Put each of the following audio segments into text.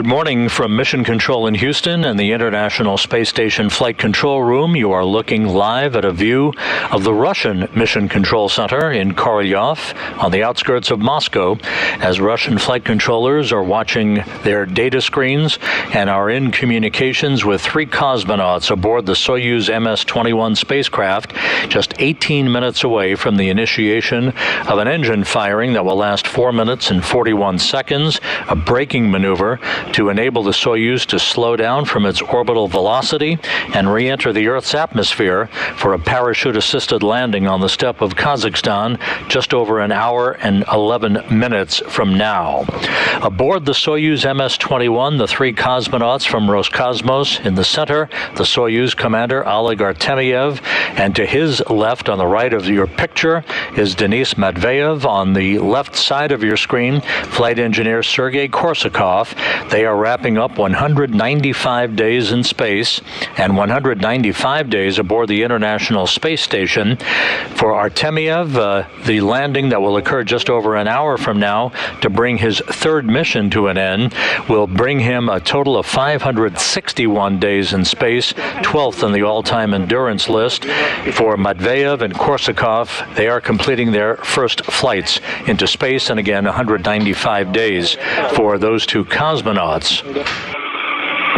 Good morning from Mission Control in Houston and the International Space Station Flight Control Room. You are looking live at a view of the Russian Mission Control Center in Korolyov on the outskirts of Moscow as Russian flight controllers are watching their data screens and are in communications with 3 cosmonauts aboard the Soyuz MS-21 spacecraft just 18 minutes away from the initiation of an engine firing that will last 4 minutes and 41 seconds, a braking maneuver to enable the Soyuz to slow down from its orbital velocity and re-enter the Earth's atmosphere for a parachute-assisted landing on the steppe of Kazakhstan just over an hour and 11 minutes from now. Aboard the Soyuz MS-21, the 3 cosmonauts from Roscosmos. In the center, the Soyuz commander Oleg Artemyev, and to his left on the right of your picture is Denis Matveev. On the left side of your screen, flight engineer Sergei Korsakov. They are wrapping up 195 days in space and 195 days aboard the International Space Station. For Artemyev, the landing that will occur just over an hour from now to bring his 3rd mission to an end will bring him a total of 561 days in space, 12th in the all-time endurance list. For Matveev and Korsakov, they are completing their first flights into space, and again 195 days for those 2 cosmonauts.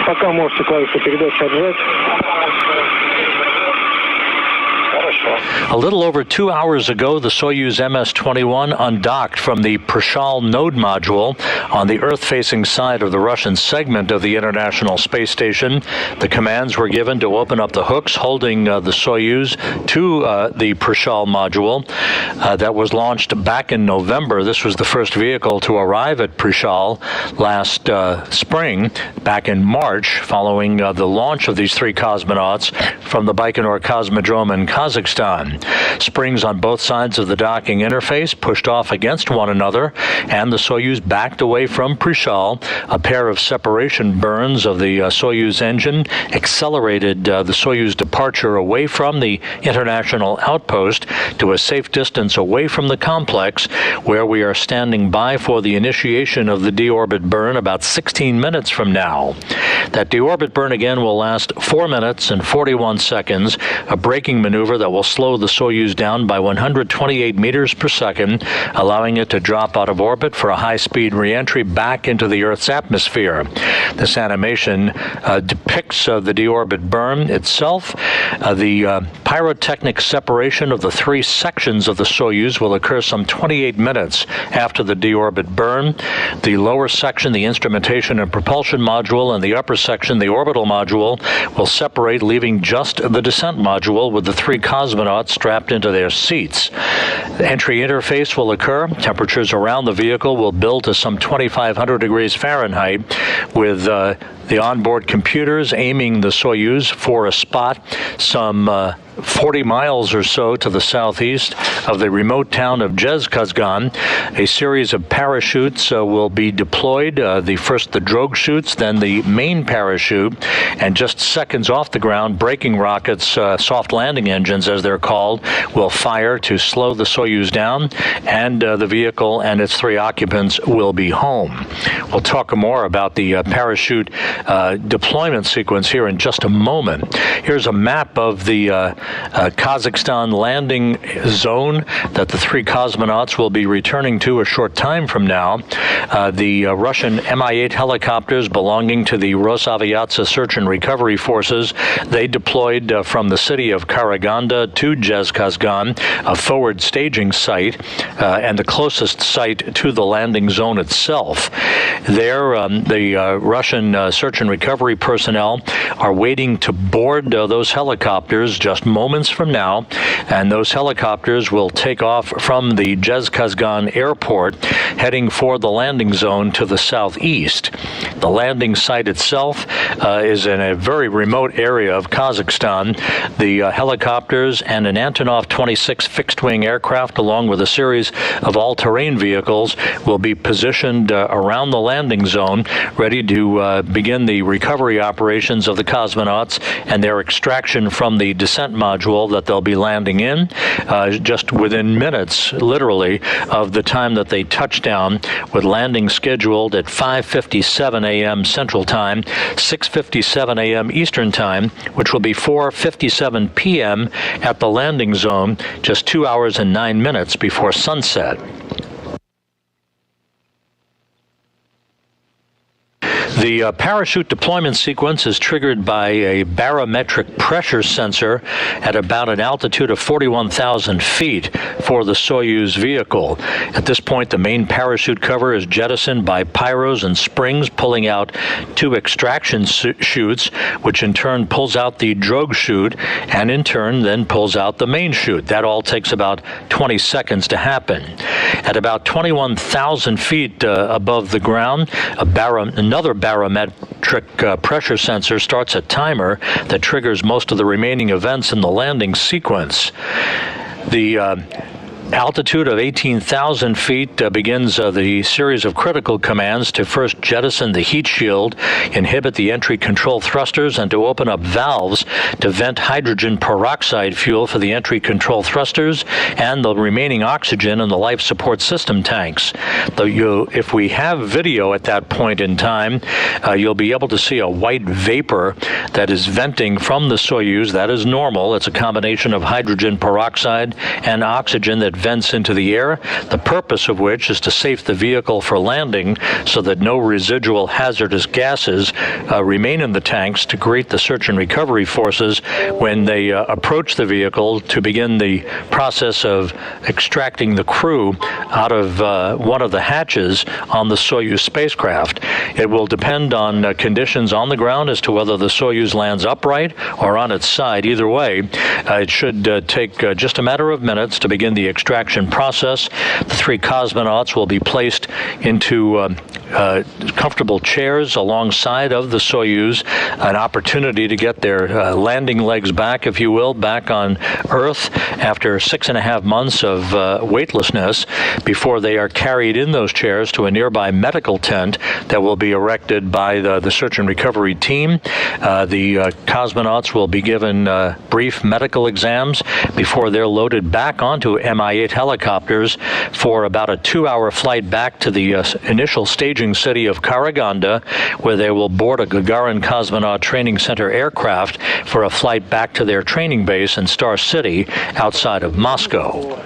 Пока можете клавишу передачи отжать. A little over 2 hours ago, the Soyuz MS-21 undocked from the Prishal node module on the Earth-facing side of the Russian segment of the International Space Station. The commands were given to open up the hooks holding the Soyuz to the Prishal module that was launched back in November. This was the first vehicle to arrive at Prishal last spring, back in March, following the launch of these 3 cosmonauts from the Baikonur Cosmodrome in Kazakhstan. Springs on both sides of the docking interface pushed off against one another, and the Soyuz backed away from Prishal. A pair of separation burns of the Soyuz engine accelerated the Soyuz departure away from the international outpost to a safe distance away from the complex, where we are standing by for the initiation of the Deorbit Burn about 16 minutes from now. That Deorbit Burn again will last 4 minutes and 41 seconds, a braking maneuver that will slow the Soyuz down by 128 meters per second, allowing it to drop out of orbit for a high-speed re-entry back into the Earth's atmosphere. This animation depicts the Deorbit Burn itself. The pyrotechnic separation of the 3 sections of the Soyuz will occur some 28 minutes after the Deorbit Burn. The lower section, the instrumentation and propulsion module, and the upper section, the orbital module, will separate, leaving just the descent module with the 3 cosmonauts strapped into their seats. The entry interface will occur. Temperatures around the vehicle will build to some 2,500 degrees Fahrenheit, with the onboard computers aiming the Soyuz for a spot some 40 miles or so to the southeast of the remote town of Zhezkazgan. A series of parachutes will be deployed. First the drogue chutes, then the main parachute, and just seconds off the ground, braking rockets, soft landing engines as they're called, will fire to slow the Soyuz down, and the vehicle and its 3 occupants will be home. We'll talk more about the parachute deployment sequence here in just a moment. Here's a map of the Kazakhstan landing zone that the 3 cosmonauts will be returning to a short time from now. The Russian Mi-8 helicopters belonging to the Rosaviatsia Search and Recovery Forces, they deployed from the city of Karaganda to Zhezkazgan, a forward staging site and the closest site to the landing zone itself. There, the Russian search and recovery personnel are waiting to board those helicopters just moments from now, and those helicopters will take off from the Zhezkazgan airport, heading for the landing zone to the southeast. The landing site itself is in a very remote area of Kazakhstan. The helicopters and an Antonov 26 fixed-wing aircraft, along with a series of all-terrain vehicles, will be positioned around the landing zone, ready to begin begin the recovery operations of the cosmonauts and their extraction from the descent module that they'll be landing in, just within minutes, literally, of the time that they touch down, with landing scheduled at 5:57 a.m. Central Time, 6:57 a.m. Eastern Time, which will be 4:57 p.m. at the landing zone, just 2 hours and 9 minutes before sunset. The parachute deployment sequence is triggered by a barometric pressure sensor at about an altitude of 41,000 feet for the Soyuz vehicle. At this point, the main parachute cover is jettisoned by pyros and springs, pulling out two extraction chutes, which in turn pulls out the drogue chute, and in turn then pulls out the main chute. That all takes about 20 seconds to happen. At about 21,000 feet above the ground, another barometric pressure sensor starts a timer that triggers most of the remaining events in the landing sequence. The altitude of 18,000 feet begins the series of critical commands to first jettison the heat shield, inhibit the entry control thrusters, and to open up valves to vent hydrogen peroxide fuel for the entry control thrusters and the remaining oxygen in the life support system tanks. If we have video at that point in time, you'll be able to see a white vapor that is venting from the Soyuz. That is normal. It's a combination of hydrogen peroxide and oxygen that vents into the air, the purpose of which is to safe the vehicle for landing so that no residual hazardous gases remain in the tanks to greet the search and recovery forces when they approach the vehicle to begin the process of extracting the crew out of one of the hatches on the Soyuz spacecraft. It will depend on conditions on the ground as to whether the Soyuz lands upright or on its side. Either way, it should take just a matter of minutes to begin the extraction process. The three cosmonauts will be placed into comfortable chairs alongside of the Soyuz, an opportunity to get their landing legs back, if you will, back on Earth after 6.5 months of weightlessness, before they are carried in those chairs to a nearby medical tent that will be erected by the search and recovery team. The cosmonauts will be given brief medical exams before they're loaded back onto Mi-8 helicopters for about a 2-hour flight back to the initial staging city of Karaganda, where they will board a Gagarin Cosmonaut Training Center aircraft for a flight back to their training base in Star City outside of Moscow.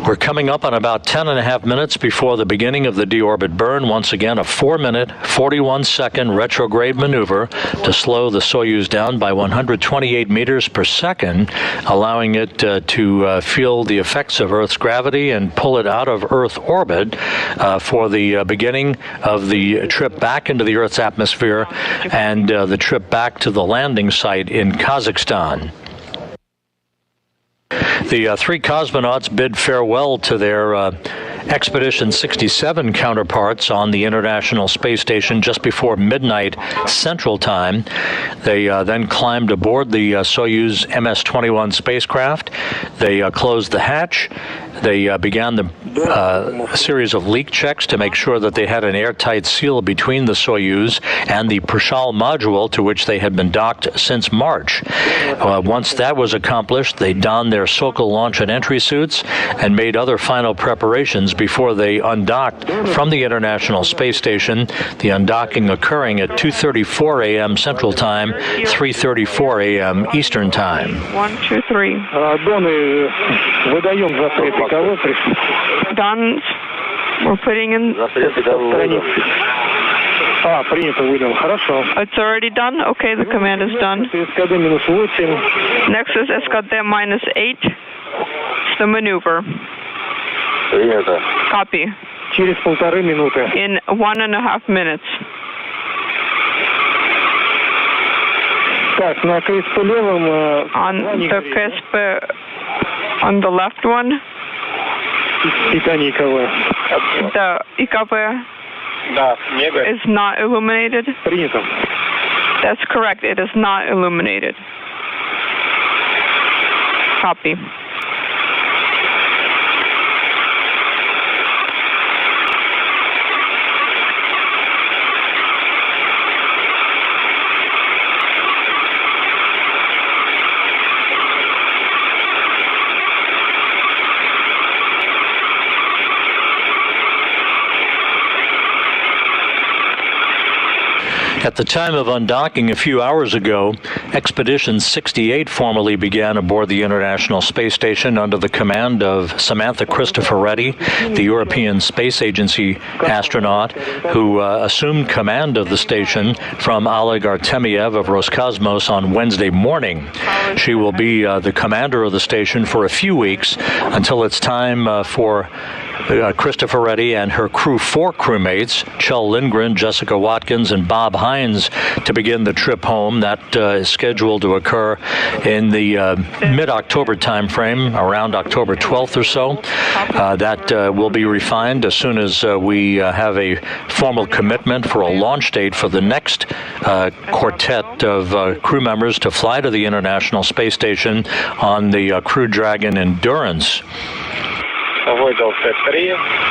We're coming up on about 10.5 minutes before the beginning of the Deorbit Burn. Once again, a 4-minute, 41-second retrograde maneuver to slow the Soyuz down by 128 meters per second, allowing it to feel the effects of Earth's gravity and pull it out of Earth orbit for the beginning of the trip back into the Earth's atmosphere and the trip back to the landing site in Kazakhstan. The three cosmonauts bid farewell to their Expedition 67 counterparts on the International Space Station just before midnight Central Time. They then climbed aboard the Soyuz MS-21 spacecraft. They closed the hatch. They began the series of leak checks to make sure that they had an airtight seal between the Soyuz and the Prishal module to which they had been docked since March. Once that was accomplished, they donned their Sokol launch and entry suits and made other final preparations before they undocked from the International Space Station, the undocking occurring at 2:34 a.m. Central Time, 3:34 a.m. Eastern Time. 1, 2, 3. Done. We're putting in. It's already done? Okay, the command is done. Next is SKD -8. It's the maneuver. Copy. In 1.5 minutes. On the CEST, on the left one. The IKV is not illuminated. That's correct. It is not illuminated. Copy. At the time of undocking a few hours ago, Expedition 68 formally began aboard the International Space Station under the command of Samantha Cristoforetti, the European Space Agency astronaut who assumed command of the station from Oleg Artemyev of Roscosmos on Wednesday morning. She will be the commander of the station for a few weeks until it's time for Cristoforetti and her four crewmates, Kjell Lindgren, Jessica Watkins, and Bob Hines, to begin the trip home. That is scheduled to occur in the mid-October timeframe, around October 12th or so. That will be refined as soon as we have a formal commitment for a launch date for the next quartet of crew members to fly to the International Space Station on the Crew Dragon Endurance.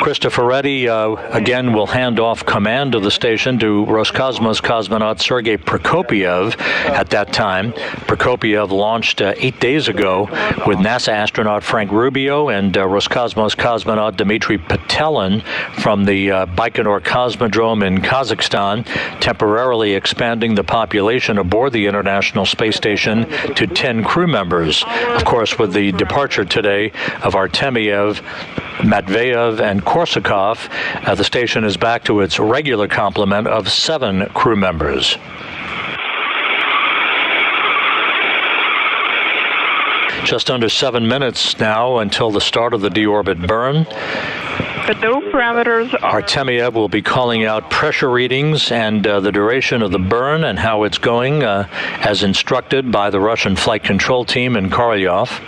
Cristoforetti again will hand off command of the station to Roscosmos cosmonaut Sergei Prokopyev. At that time, Prokopyev launched 8 days ago with NASA astronaut Frank Rubio and Roscosmos cosmonaut Dmitry Petelin from the Baikonur Cosmodrome in Kazakhstan, temporarily expanding the population aboard the International Space Station to 10 crew members. Of course, with the departure today of Artemyev, Matveev, and Korsakov, the station is back to its regular complement of 7 crew members. Just under 7 minutes now until the start of the Deorbit Burn. But no parameters are... Artemyev will be calling out pressure readings and the duration of the burn and how it's going, as instructed by the Russian flight control team in Korolyov.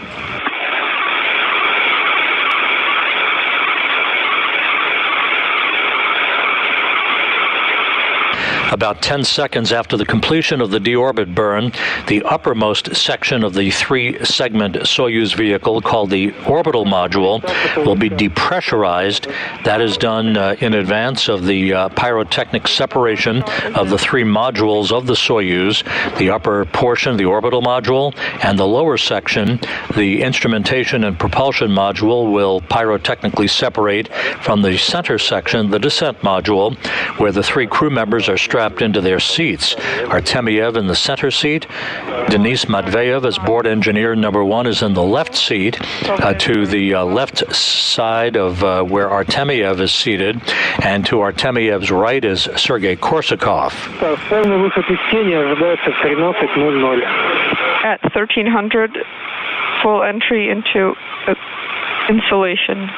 About 10 seconds after the completion of the deorbit burn, the uppermost section of the 3-segment Soyuz vehicle, called the orbital module, will be depressurized. That is done in advance of the pyrotechnic separation of the 3 modules of the Soyuz, the upper portion, the orbital module, and the lower section, the instrumentation and propulsion module, will pyrotechnically separate from the center section, the descent module, where the 3 crew members are strapped into their seats. Artemyev in the center seat. Denis Matveev, as board engineer number 1, is in the left seat, to the left side of where Artemyev is seated, and to Artemyev's right is Sergei Korsakov. At 1300, full entry into installation.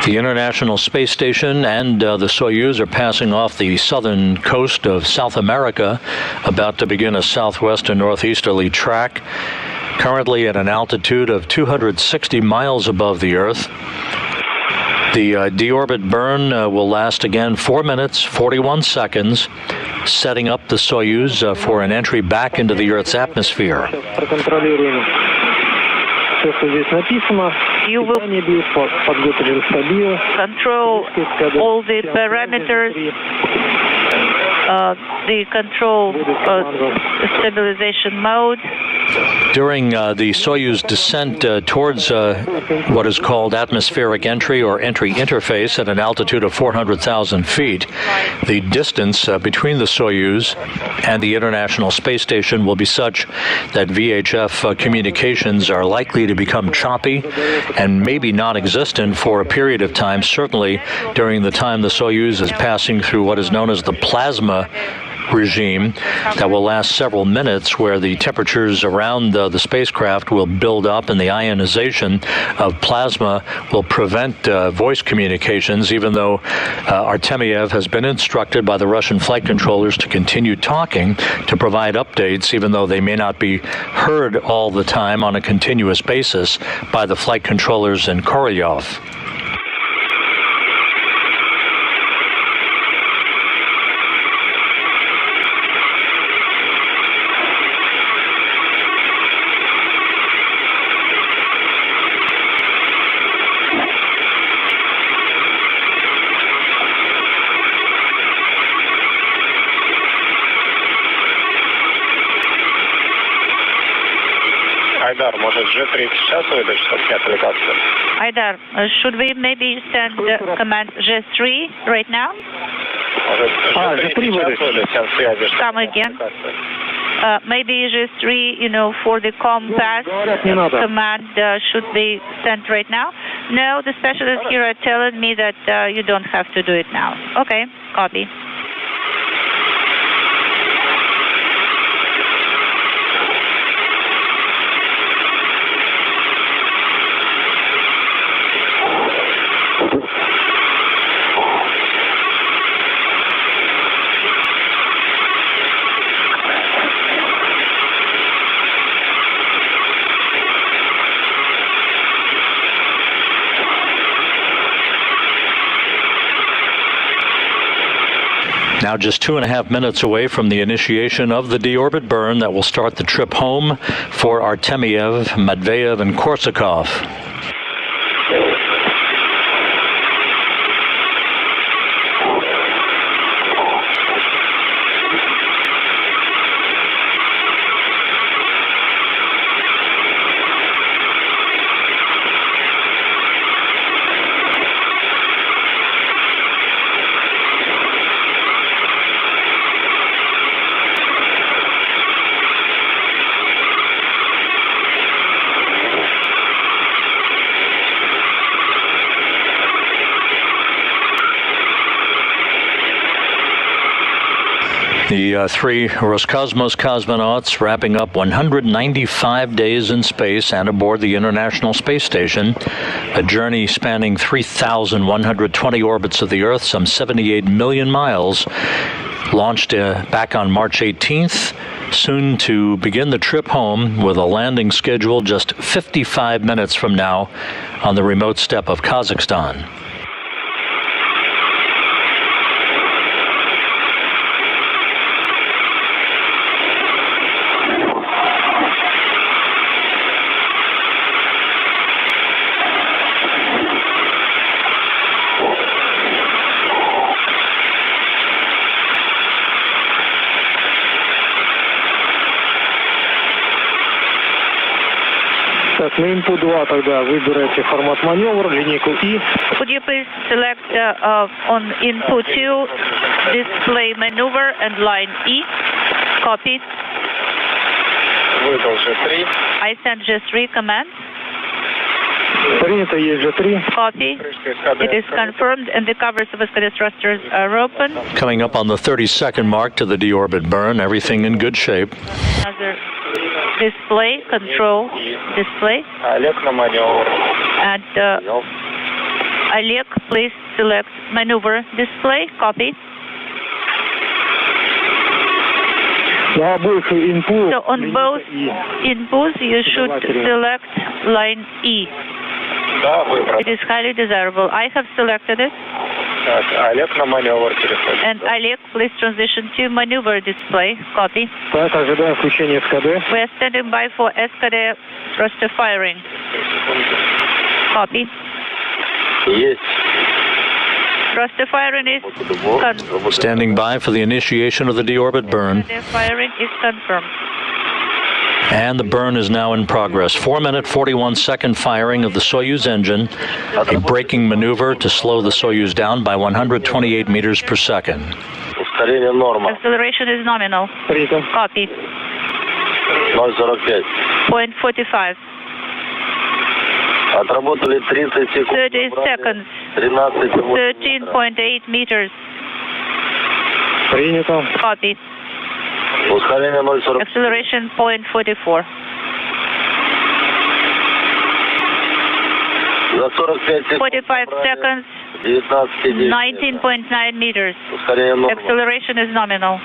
The International Space Station and the Soyuz are passing off the southern coast of South America, about to begin a southwest and northeasterly track, currently at an altitude of 260 miles above the Earth. The deorbit burn will last again 4 minutes, 41 seconds, setting up the Soyuz for an entry back into the Earth's atmosphere. You will control all the parameters, the control stabilization mode. During the Soyuz descent towards what is called atmospheric entry or entry interface at an altitude of 400,000 feet, the distance between the Soyuz and the International Space Station will be such that VHF communications are likely to become choppy and maybe non-existent for a period of time, certainly during the time the Soyuz is passing through what is known as the plasma regime that will last several minutes, where the temperatures around the spacecraft will build up and the ionization of plasma will prevent voice communications, even though Artemyev has been instructed by the Russian flight controllers to continue talking to provide updates, even though they may not be heard all the time on a continuous basis by the flight controllers in Korolyov. Айдар, может G3 сейчас выдать, чтобы снять навигацию? Aidar, should we maybe send command G3 right now? Может G3 сейчас выдать, сейчас связи. Come again. Maybe G3, you know, for the compass command should be sent right now. No, the specialists here are telling me that you don't have to do it now. Okay, copy. Now just 2.5 minutes away from the initiation of the deorbit burn that will start the trip home for Artemyev, Matveev, and Korsakov. The three Roscosmos cosmonauts wrapping up 195 days in space and aboard the International Space Station, a journey spanning 3,120 orbits of the Earth, some 78 million miles, launched back on March 18th, soon to begin the trip home with a landing schedule just 55 minutes from now on the remote steppe of Kazakhstan. Так, на input 2 тогда выбирайте формат маневра, линейку И. Could you please select on input 2 display maneuver and line E? Copy. Выдал G3. I sent G3 command. Принято, есть G3. Copy. It is confirmed and the covers of SKD thrusters are open. Coming up on the 30-second mark to the deorbit burn, everything in good shape. Another display, control display. Олег на маневр. And Oleg, please select maneuver display. Copy. На обоих input. So on both inputs, you should select line E. Да, выбрал. It is highly desirable. I have selected it. Так, Олег на маневр переходит. And Oleg, please transition to maneuver display. Copy. Так, ожидаем включения СКД. We are standing by for SKD thruster firing. Copy. Есть. Thruster firing is confirmed. Standing by for the initiation of the deorbit burn. SKD firing is confirmed. And the burn is now in progress. 4-minute, 41-second firing of the Soyuz engine, a braking maneuver to slow the Soyuz down by 128 meters per second. Acceleration is nominal. Copy. 0.45. Отработали 30 секунд. 30 seconds. 13.8 meters. Принято. Copy. Ускорение 0,40. Acceleration 0.44. За 45 секунд. 45 seconds. 19.9 meters. Ускорение норма. Acceleration is nominal.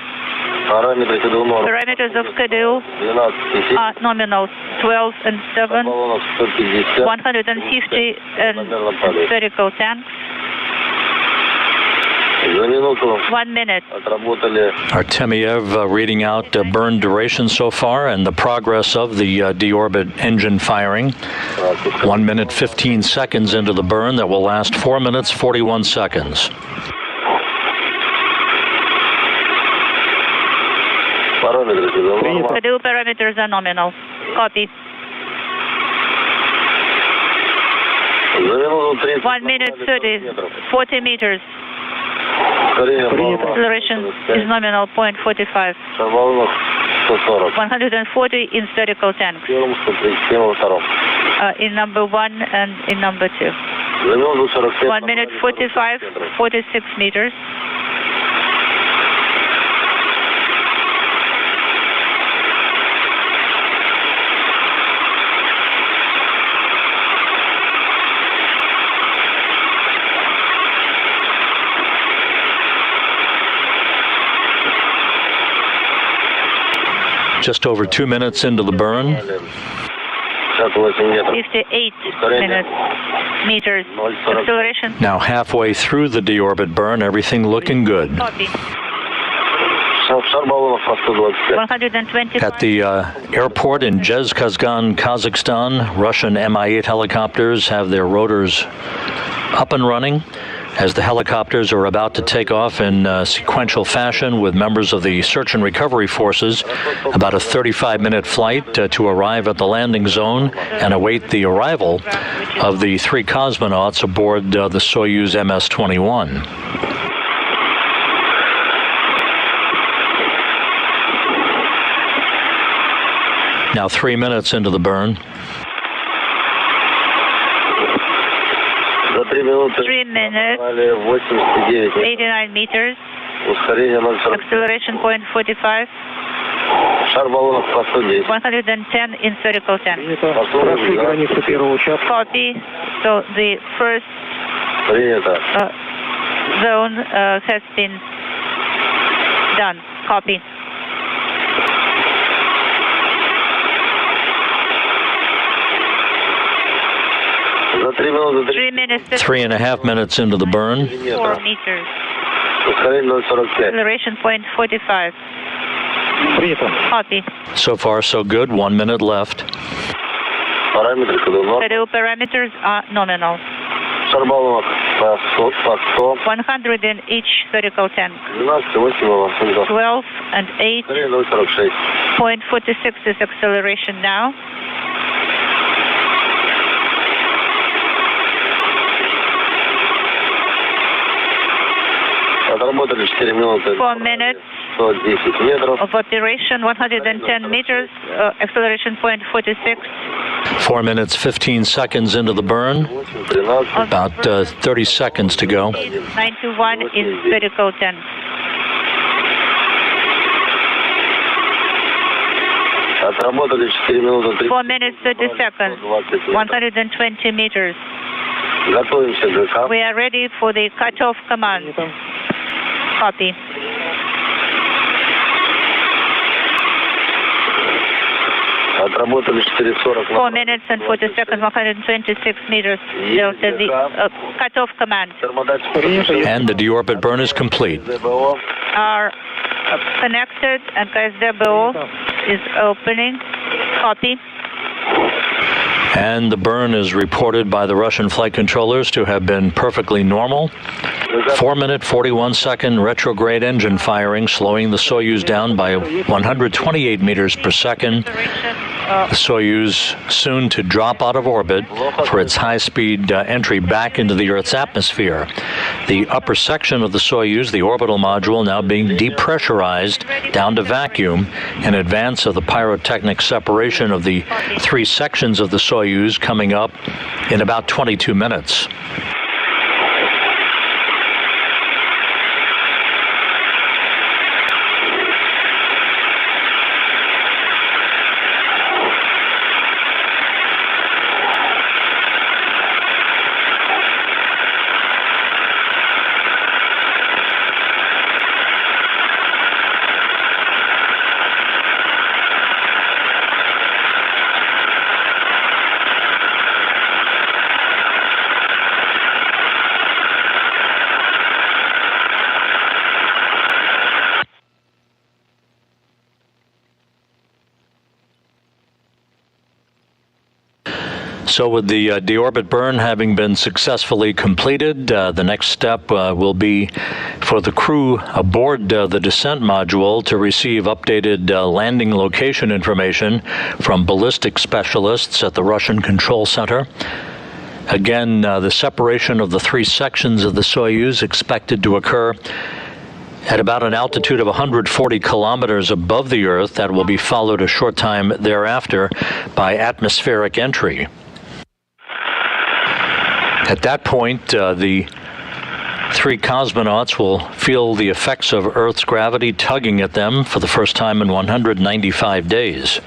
Параметры КДУ норма. Parameters of KDU 12,7. are nominal. 12 and 7. Баллонов 150. 150 and spherical tanks. За минуту 1 minute. отработали. Artemyev reading out burn duration so far and the progress of the deorbit engine firing. 1 minute 15 seconds into the burn that will last 4 minutes 41 seconds. Параметры КДУ норма. KDU parameters are nominal. Copy. 1 minute 40 meters. Acceleration is nominal 0.45. 140 in spherical tanks. In number 1 and in number 2. 1 minute 45, 46 meters. Just over 2 minutes into the burn. 58 meters. Acceleration. Now halfway through the deorbit burn, everything looking good. Copy. 120. At the airport in Zhezkazgan, Kazakhstan, Russian Mi-8 helicopters have their rotors up and running as the helicopters are about to take off in sequential fashion with members of the search and recovery forces. About a 35-minute flight to arrive at the landing zone and await the arrival of the 3 cosmonauts aboard the Soyuz MS-21. Now 3 minutes into the burn. 3 minutes, 89 meters, acceleration 0.45, 110 in spherical tank. Copy. So the first zone has been done. Copy. Three minutes. 3.5 minutes into the burn. 4 meters. Acceleration 0.45. Copy. So far, so good. 1 minute left. Stereo parameters are nominal. 100 in each spherical tank. 12 and 8. 0.46 is acceleration now. 4 minutes of operation, 110 meters, acceleration 0.46. 4 minutes, 15 seconds into the burn. About 30 seconds to go. 91 in spherical tank. Four minutes, 30 seconds, 120 meters. We are ready for the cutoff command. Copy. Four minutes and 40 seconds, 126 meters. Delta, the cutoff command. And the deorbit burn is complete. Are connected and KSDBO is opening. Copy. And the burn is reported by the Russian flight controllers to have been perfectly normal. 4 minute, 41 second retrograde engine firing, slowing the Soyuz down by 128 meters per second. The Soyuz soon to drop out of orbit for its high-speed entry back into the Earth's atmosphere. The upper section of the Soyuz, the orbital module, now being depressurized down to vacuum in advance of the pyrotechnic separation of the 3 sections of the Soyuz coming up in about 22 minutes. So with the deorbit burn having been successfully completed, the next step will be for the crew aboard the descent module to receive updated landing location information from ballistic specialists at the Russian Control Center. Again, the separation of the three sections of the Soyuz expected to occur at about an altitude of 140 kilometers above the Earth. That will be followed a short time thereafter by atmospheric entry. At that point, the three cosmonauts will feel the effects of Earth's gravity tugging at them for the first time in 195 days.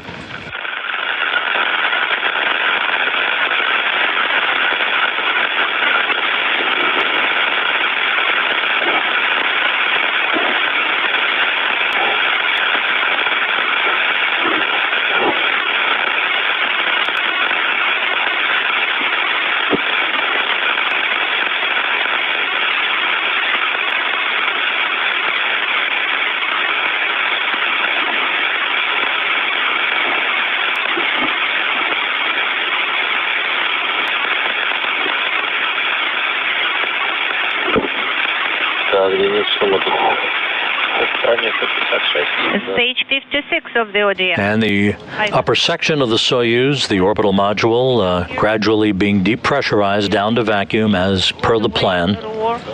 Stage 56 of the ODS. And the upper section of the Soyuz, the orbital module, gradually being depressurized down to vacuum as per the plan.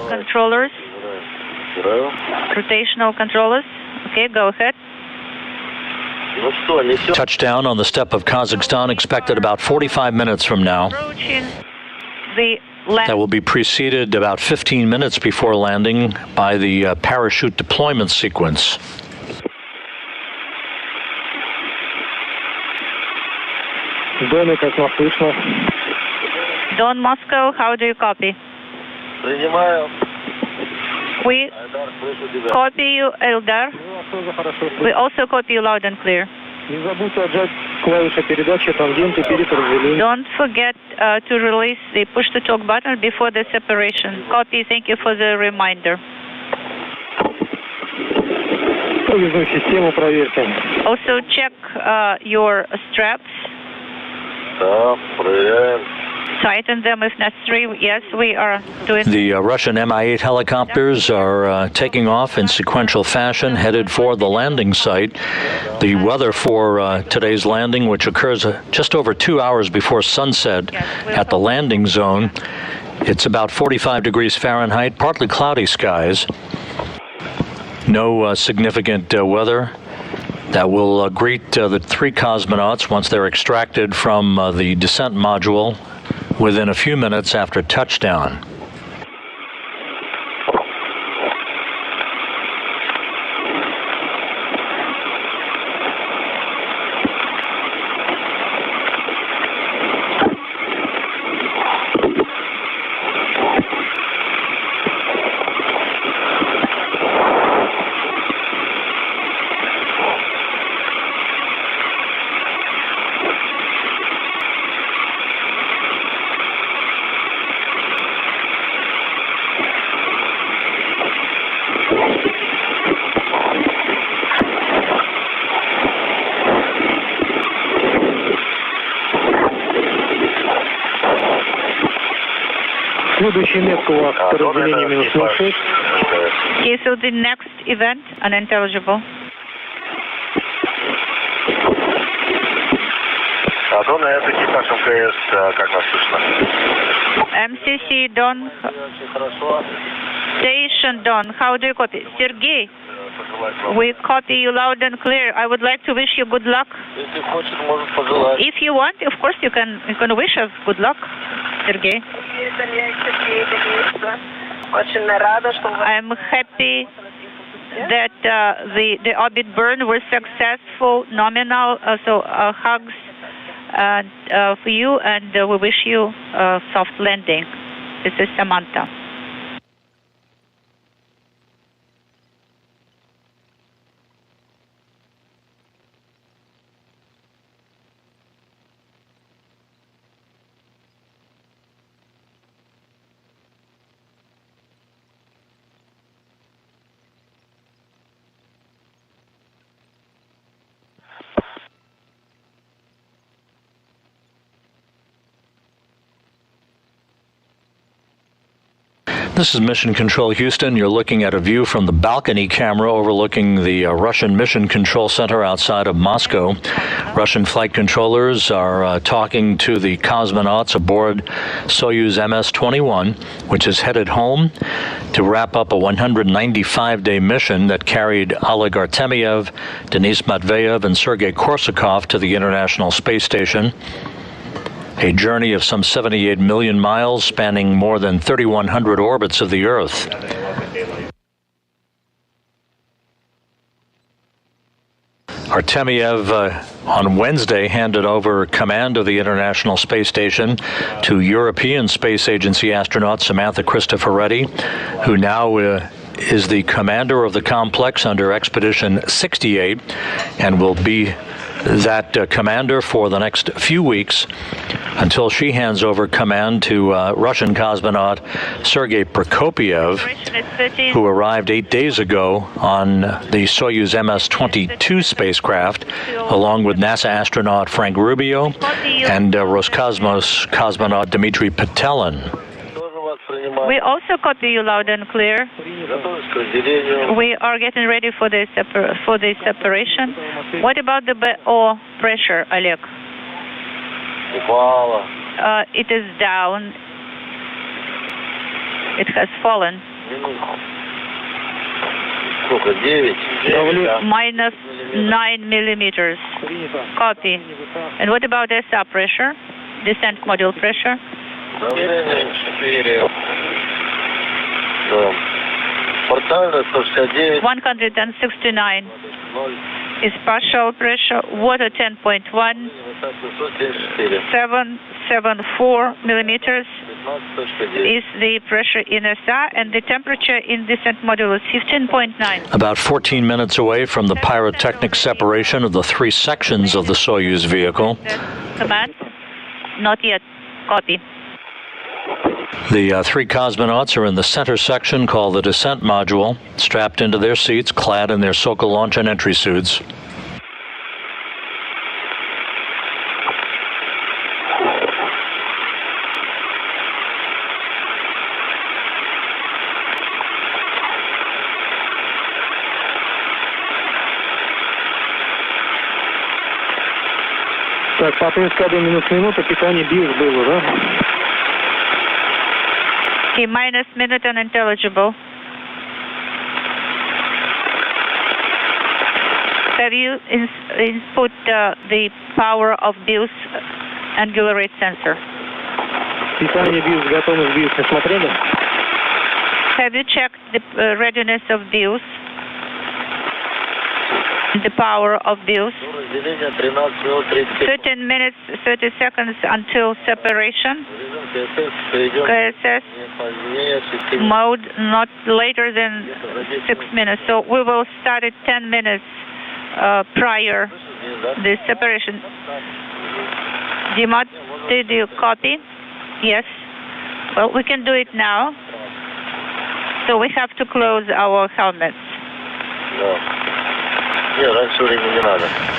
Controllers. Rotational controllers. Okay, go ahead. Touchdown on the steppe of Kazakhstan expected about 45 minutes from now. That will be preceded about 15 minutes before landing by the parachute deployment sequence. Don Moscow, how do you copy? We copy you, Eldar. We also copy you loud and clear. Don't forget to release the push-to-talk button before the separation. Copy, thank you for the reminder. Also check your straps. Tighten them if necessary. Yes, we are doing. The Russian Mi-8 helicopters are taking off in sequential fashion, headed for the landing site. The weather for today's landing, which occurs just over 2 hours before sunset at the landing zone, it's about 45 degrees Fahrenheit, partly cloudy skies. No significant weather that will greet the three cosmonauts once they're extracted from the descent module within a few minutes after touchdown. Okay, so the next event, unintelligible. MCC Don. Station Don, how do you copy? Sergey, we copy you loud and clear. I would like to wish you good luck. If you want, of course, you can wish us good luck, Sergey. I'm happy that the Deorbit Burn was successful, nominal, so hugs for you, and we wish you a soft landing. This is Samantha. This is Mission Control Houston. You're looking at a view from the balcony camera overlooking the Russian Mission Control Center outside of Moscow. Russian flight controllers are talking to the cosmonauts aboard Soyuz MS-21, which is headed home to wrap up a 195-day mission that carried Oleg Artemyev, Denis Matveev, and Sergei Korsakov to the International Space Station. A journey of some 78 million miles spanning more than 3,100 orbits of the Earth. Artemyev on Wednesday handed over command of the International Space Station to European Space Agency astronaut Samantha Cristoforetti, who now is the commander of the complex under Expedition 68 and will be that commander for the next few weeks until she hands over command to Russian cosmonaut Sergei Prokopiev, who arrived 8 days ago on the Soyuz MS-22 spacecraft, along with NASA astronaut Frank Rubio and Roscosmos cosmonaut Dmitry Petelin. We also copy you loud and clear. We are getting ready for the separation. What about the BO pressure, Oleg? It is down. It has fallen. Minus 9 millimeters. Copy. And what about SR pressure? Descent module pressure? 169 is partial pressure, water 10.1, 774 millimeters is the pressure in SR, and the temperature in descent module is 15.9. About 14 minutes away from the pyrotechnic separation of the three sections of the Soyuz vehicle. Command? Not yet. Copy. The three cosmonauts are in the center section called the descent module, strapped into their seats, clad in their Sokol launch and entry suits. Так, по АПС-коду минус минута, питание БИОС было, да? T-minus minute unintelligible. Have you input the power of BIOS angular rate sensor? Питание БИОС, готовность БИОС не смотрели? Have you checked the readiness of BIOS? The power of BIOS? 13 minutes, 30 seconds until separation. KSS mode not later than 6 minutes. So we will start at 10 minutes prior the separation. Dimot, did you copy? Yes. Well, we can do it now. So we have to close our helmets.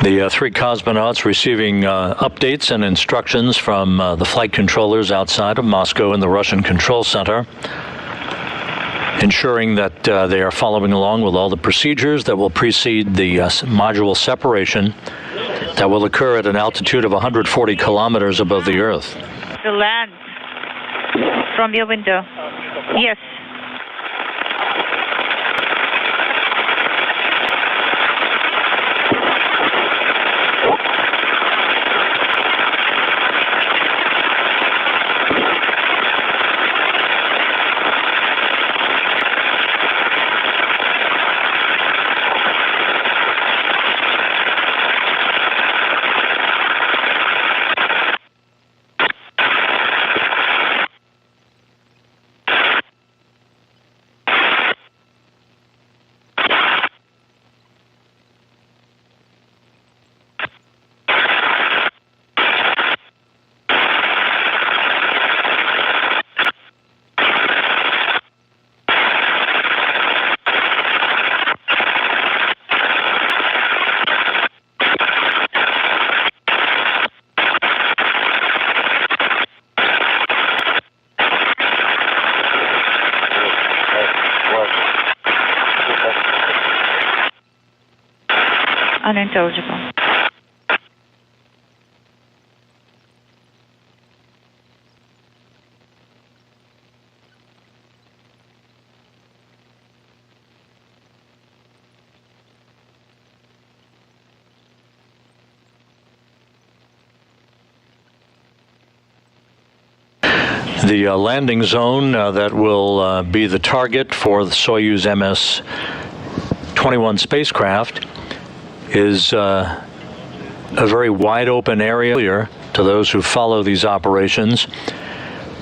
The three cosmonauts receiving updates and instructions from the flight controllers outside of Moscow in the Russian Control Center, ensuring that they are following along with all the procedures that will precede the module separation that will occur at an altitude of 140 kilometers above the Earth. The land from your window. Yes. unintelligible. The landing zone that will be the target for the Soyuz MS-21 spacecraft is a very wide open area to those who follow these operations.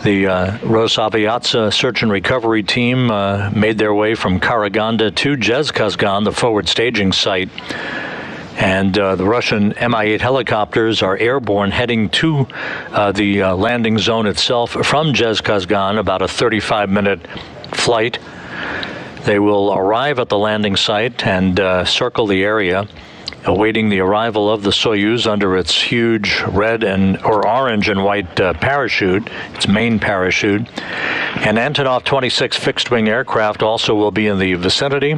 The Rosaviatsa search and recovery team made their way from Karaganda to Zhezkazgan, the forward staging site. And the Russian Mi-8 helicopters are airborne, heading to the landing zone itself from Zhezkazgan, about a 35-minute flight. They will arrive at the landing site and circle the area, awaiting the arrival of the Soyuz under its huge red or orange and white parachute, its main parachute. An Antonov 26 fixed-wing aircraft also will be in the vicinity,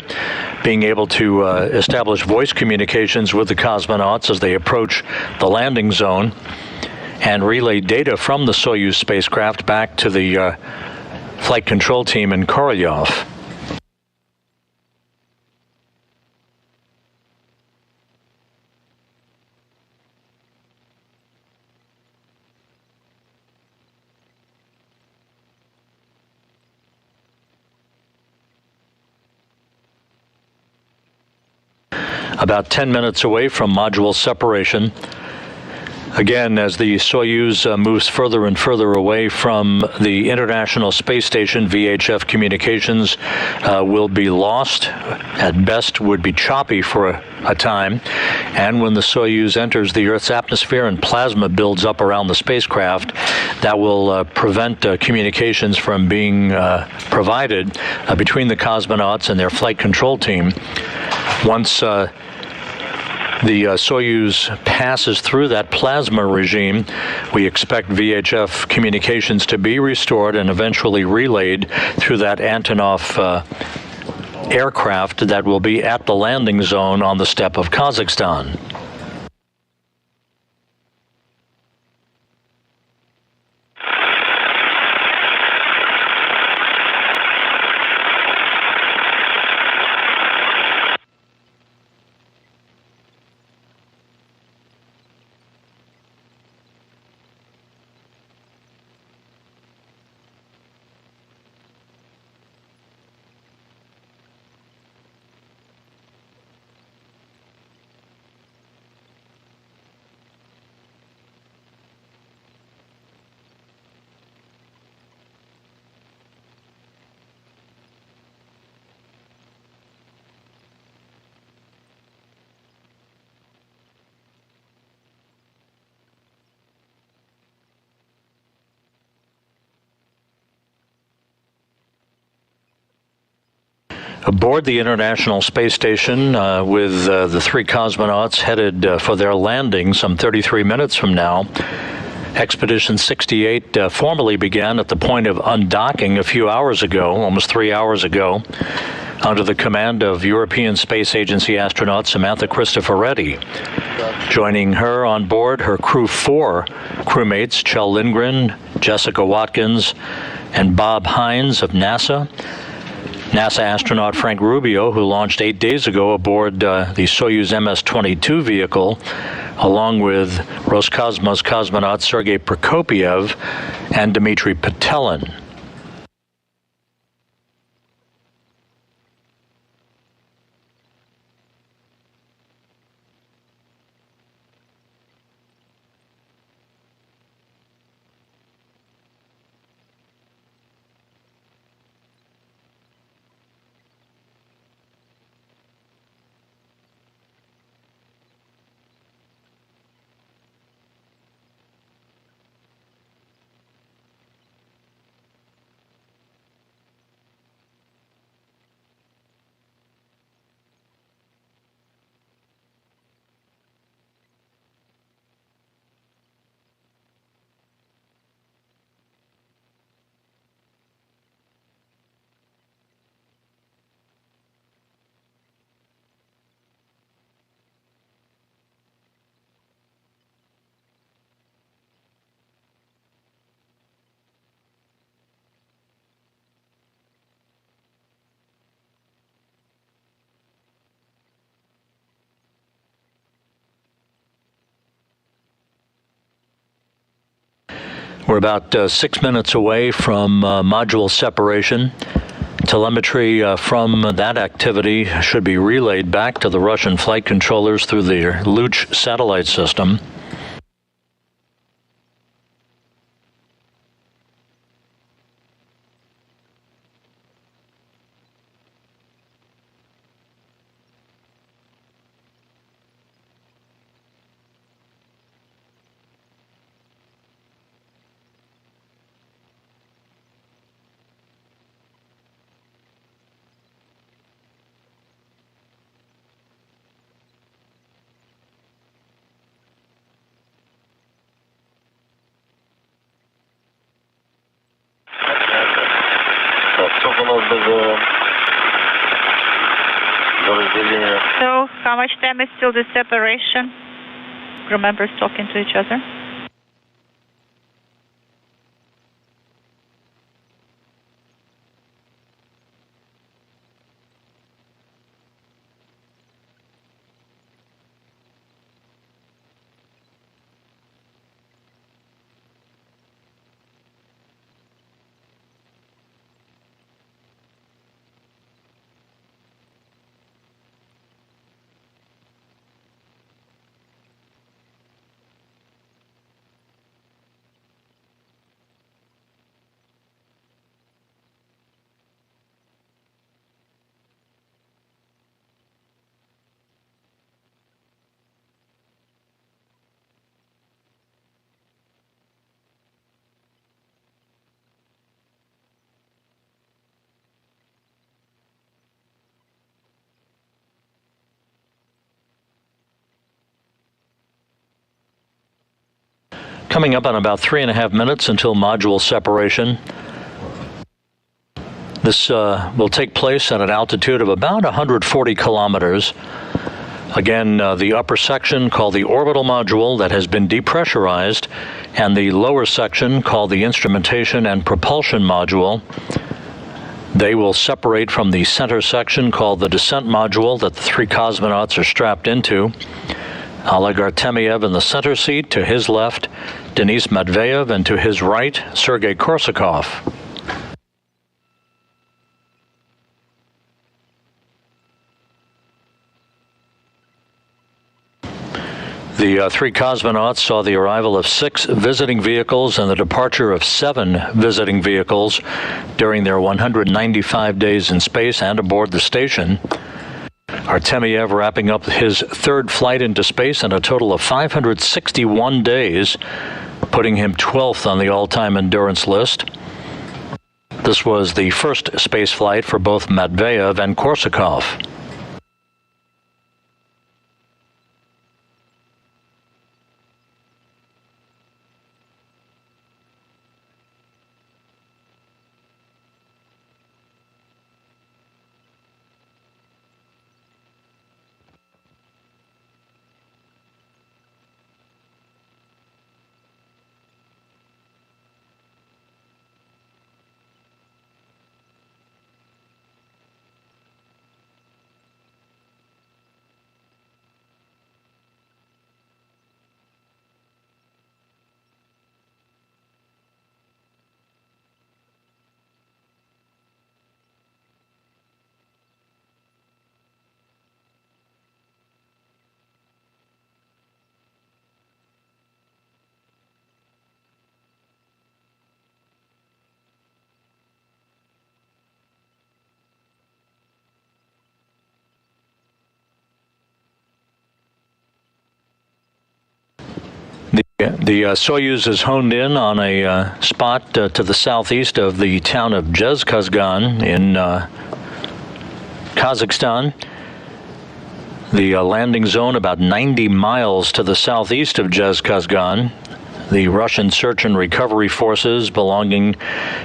being able to establish voice communications with the cosmonauts as they approach the landing zone and relay data from the Soyuz spacecraft back to the flight control team in Korolyov. About 10 minutes away from module separation. Again, as the Soyuz moves further and further away from the International Space Station, VHF communications will be lost. At best, would be choppy for a time. And when the Soyuz enters the Earth's atmosphere and plasma builds up around the spacecraft, that will prevent communications from being provided between the cosmonauts and their flight control team. Once the Soyuz passes through that plasma regime, we expect VHF communications to be restored and eventually relayed through that Antonov aircraft that will be at the landing zone on the steppe of Kazakhstan. Aboard the International Space Station with the three cosmonauts headed for their landing some 33 minutes from now. Expedition 68 formally began at the point of undocking a few hours ago, almost 3 hours ago, under the command of European Space Agency astronaut Samantha Cristoforetti. Joining her on board, her four crewmates, Kjell Lindgren, Jessica Watkins, and Bob Hines of NASA. NASA astronaut Frank Rubio, who launched 8 days ago aboard the Soyuz MS-22 vehicle, along with Roscosmos cosmonaut Sergei Prokopyev and Dmitry Petelin. We're about 6 minutes away from module separation. Telemetry from that activity should be relayed back to the Russian flight controllers through the Luch satellite system. So, how much time is till the separation? Crew members talking to each other. Coming up on about 3.5 minutes until module separation. This will take place at an altitude of about 140 kilometers. Again, the upper section called the orbital module that has been depressurized, and the lower section called the instrumentation and propulsion module. They will separate from the center section called the descent module that the 3 cosmonauts are strapped into. Oleg Artemyev in the center seat, to his left, Denis Matveev, and to his right, Sergei Korsakov. The 3 cosmonauts saw the arrival of 6 visiting vehicles and the departure of 7 visiting vehicles during their 195 days in space and aboard the station. Artemyev wrapping up his 3rd flight into space in a total of 561 days, putting him 12th on the all-time endurance list. This was the first space flight for both Matveev and Korsakov. The Soyuz is honed in on a spot to the southeast of the town of Zhezkazgan in Kazakhstan. The landing zone about 90 miles to the southeast of Zhezkazgan. The Russian search and recovery forces belonging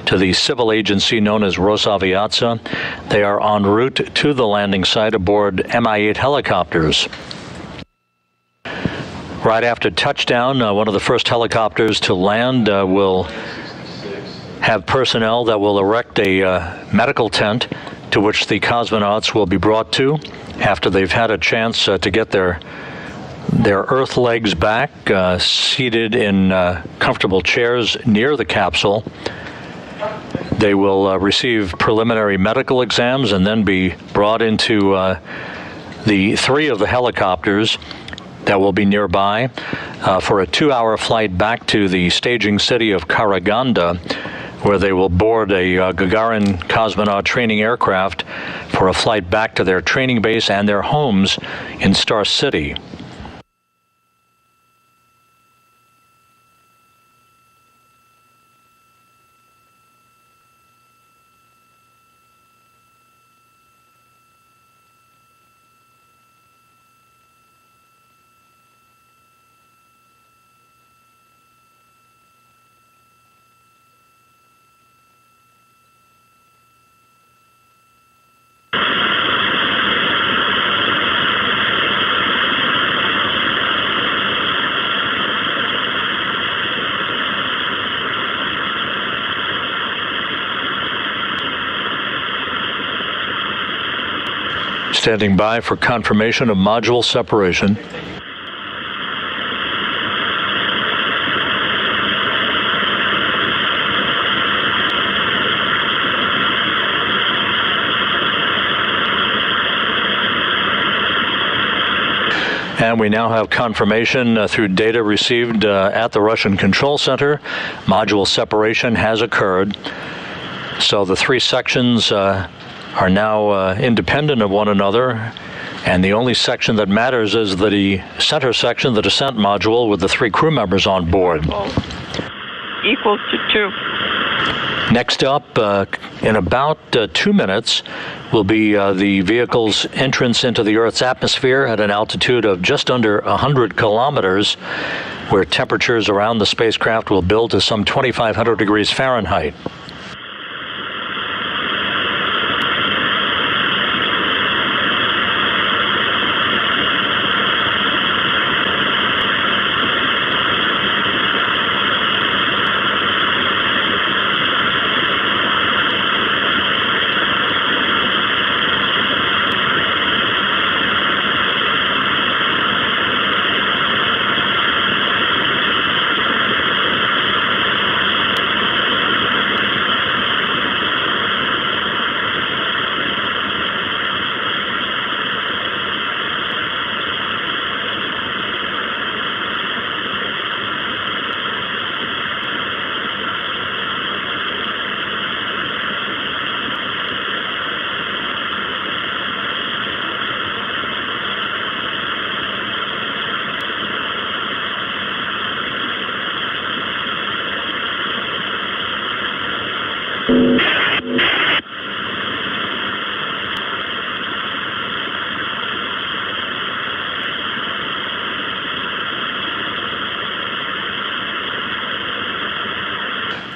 to the civil agency known as Rosaviatsa. They are en route to the landing site aboard Mi-8 helicopters. Right after touchdown, one of the first helicopters to land will have personnel that will erect a medical tent to which the cosmonauts will be brought to after they've had a chance to get their their Earth legs back, seated in comfortable chairs near the capsule. They will receive preliminary medical exams and then be brought into the 3 of the helicopters that will be nearby for a 2-hour flight back to the staging city of Karaganda, where they will board a Gagarin cosmonaut training aircraft for a flight back to their training base and their homes in Star City. Standing by for confirmation of module separation. And we now have confirmation through data received at the Russian Control Center. Module separation has occurred. So the 3 sections are now independent of one another, and the only section that matters is the center section, the descent module, with the 3 crew members on board. Equals to 2. Next up, in about 2 minutes, will be the vehicle's entrance into the Earth's atmosphere at an altitude of just under 100 kilometers, where temperatures around the spacecraft will build to some 2,500 degrees Fahrenheit.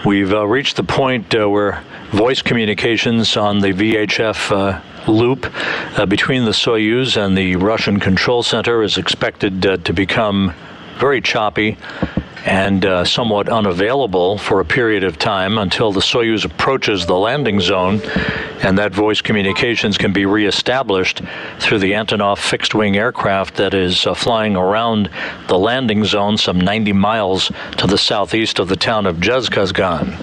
We've reached the point where voice communications on the VHF loop between the Soyuz and the Russian Control Center is expected to become very choppy and somewhat unavailable for a period of time until the Soyuz approaches the landing zone, and that voice communications can be reestablished through the Antonov fixed-wing aircraft that is flying around the landing zone some 90 miles to the southeast of the town of Zhezkazgan.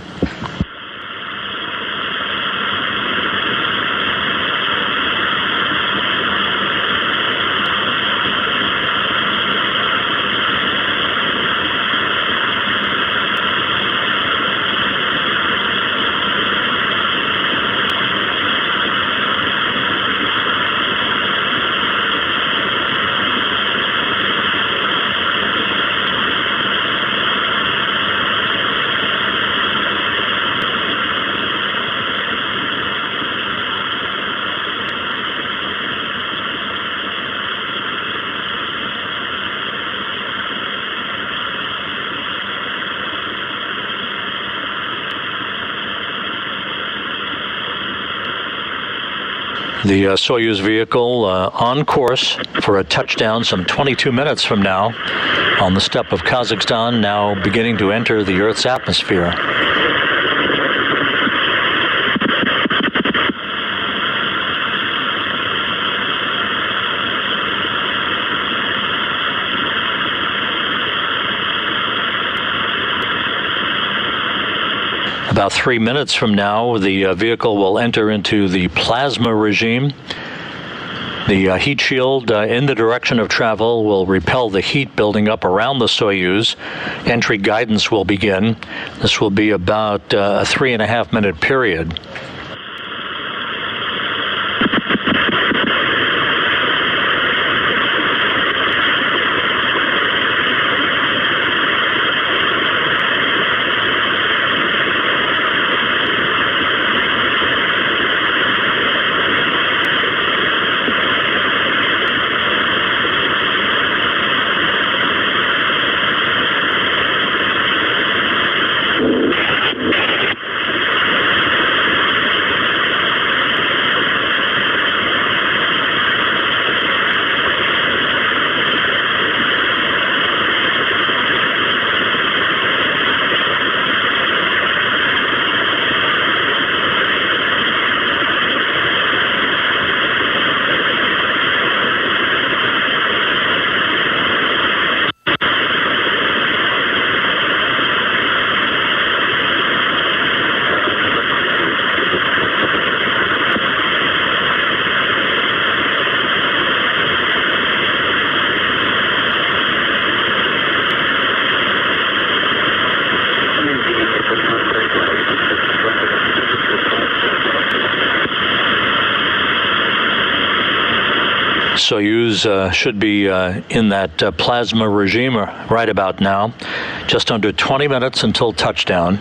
The Soyuz vehicle on course for a touchdown some 22 minutes from now on the steppe of Kazakhstan, now beginning to enter the Earth's atmosphere. About 3 minutes from now, the vehicle will enter into the plasma regime. The heat shield in the direction of travel will repel the heat building up around the Soyuz. Entry guidance will begin. This will be about a 3.5-minute period. Soyuz should be in that plasma regime right about now. Just under 20 minutes until touchdown.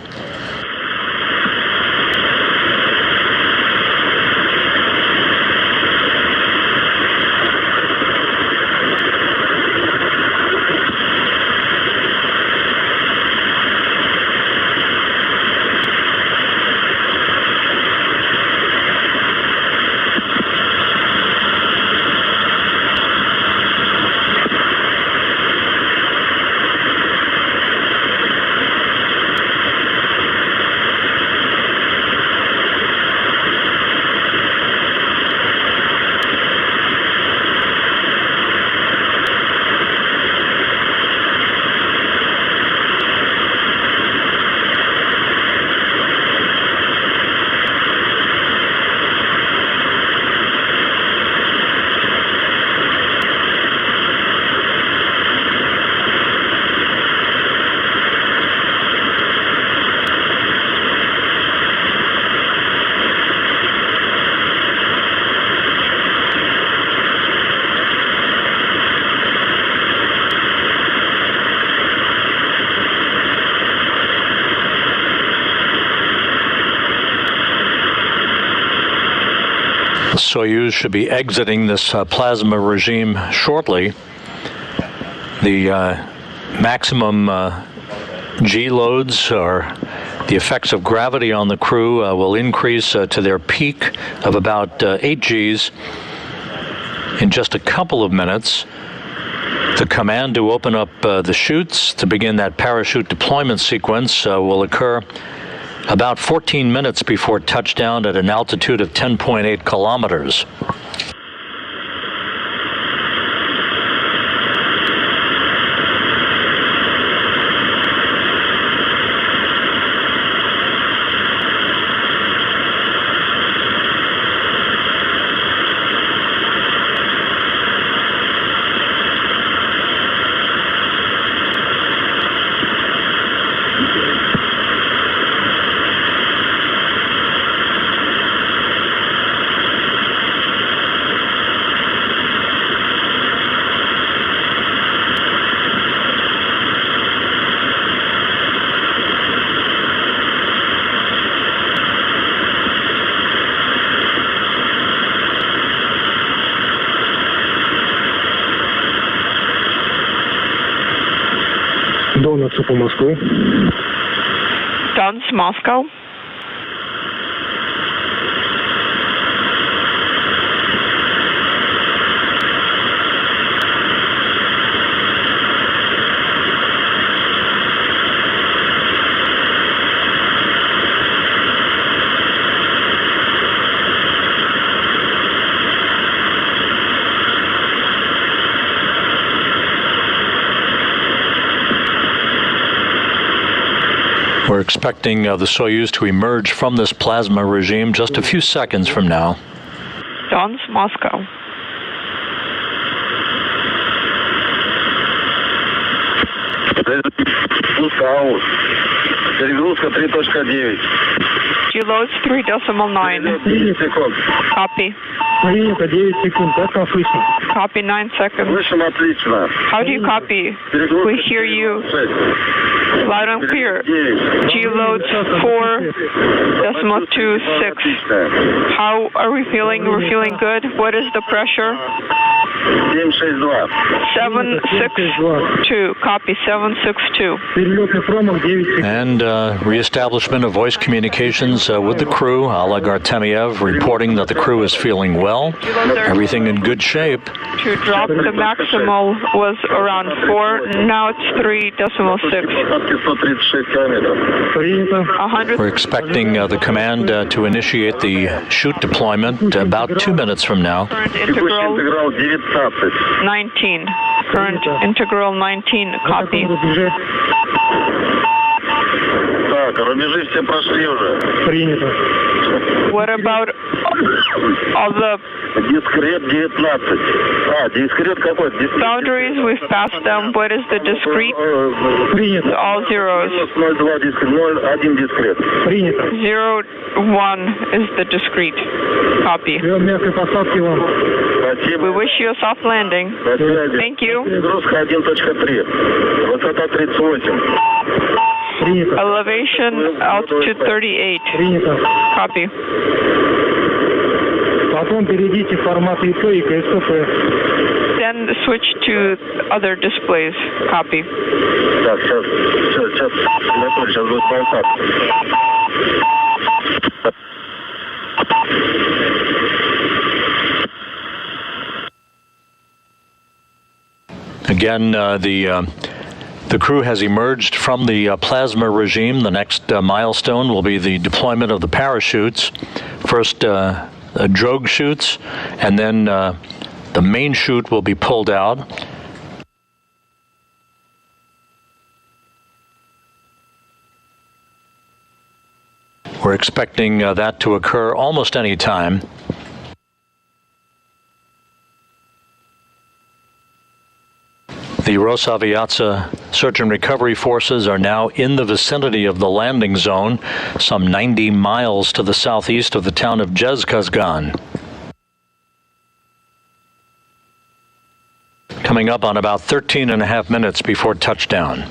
Soyuz should be exiting this plasma regime shortly. The maximum G loads, or the effects of gravity on the crew, will increase to their peak of about 8 Gs in just a couple of minutes. The command to open up the chutes to begin that parachute deployment sequence will occur about 14 minutes before touchdown at an altitude of 10.8 kilometers. Donuts по Москве. Donuts, Moscow. We're We're expecting the Soyuz to emerge from this plasma regime just a few seconds from now. Dons, Moscow. Перегрузка 3.9. Deloads 3.9. Copy. Принято 9 секунд. Как вам слышно? Copy 9 seconds. Слышим отлично. How do you copy? We hear you loud and clear. Deloads 4.26. How are we feeling? We're feeling good. What is the pressure? 762. 762. Copy 762. Перелетный промах 9 секунд. And reestablishment of voice communications with the crew. Oleg Artemyev reporting that the crew is feeling well. Everything in good shape. To drop the maximal was around 4. Now it's 3.6. Принято. 100. We're expecting the command to initiate the chute deployment about 2 minutes from now. Current Текущий integral интеграл 19. 19. Current integral 19. Copy. Так, рубежи все прошли уже. Принято. What about all the Дискрет 19. Дискрет какой? boundaries? We've passed them. What is the discrete? Принято. All zeros. Минус 0,2 дискрет, 0,1 дискрет. Принято. 0, 1 is the discrete. Copy. Прием мягкой посадки вам. Спасибо. We wish you a soft landing. До связи. Thank you. Перегрузка 1.3. Высота 38. Принято. Elevation altitude 38. Принято. Copy. Потом перейдите в формат ИП и КСП. Then switch to other displays. Copy. Так, сейчас, Анатолий, сейчас будет болтаться. Again, the crew has emerged from the plasma regime. The next milestone will be the deployment of the parachutes. First, drogue chutes, and then the main chute will be pulled out. We're expecting that to occur almost any time. The Rosaviatsa search and recovery forces are now in the vicinity of the landing zone, some 90 miles to the southeast of the town of Jezkazgan. Coming up on about 13 and a half minutes before touchdown.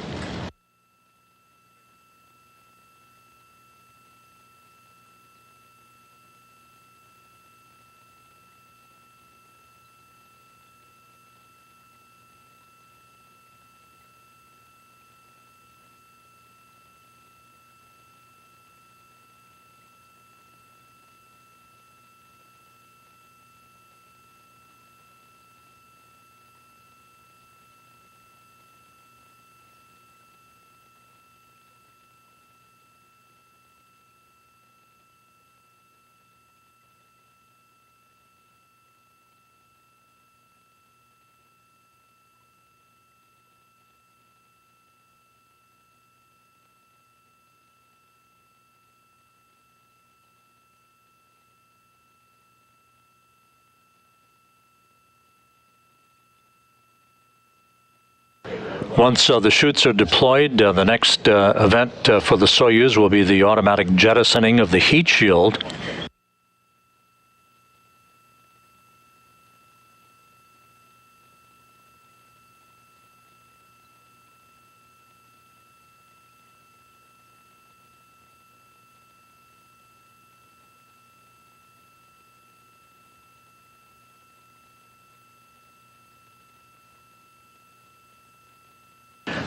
Once the chutes are deployed, the next event for the Soyuz will be the automatic jettisoning of the heat shield.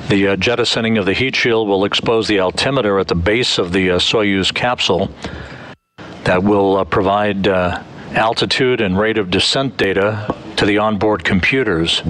The jettisoning of the heat shield will expose the altimeter at the base of the Soyuz capsule that will provide altitude and rate of descent data to the onboard computers.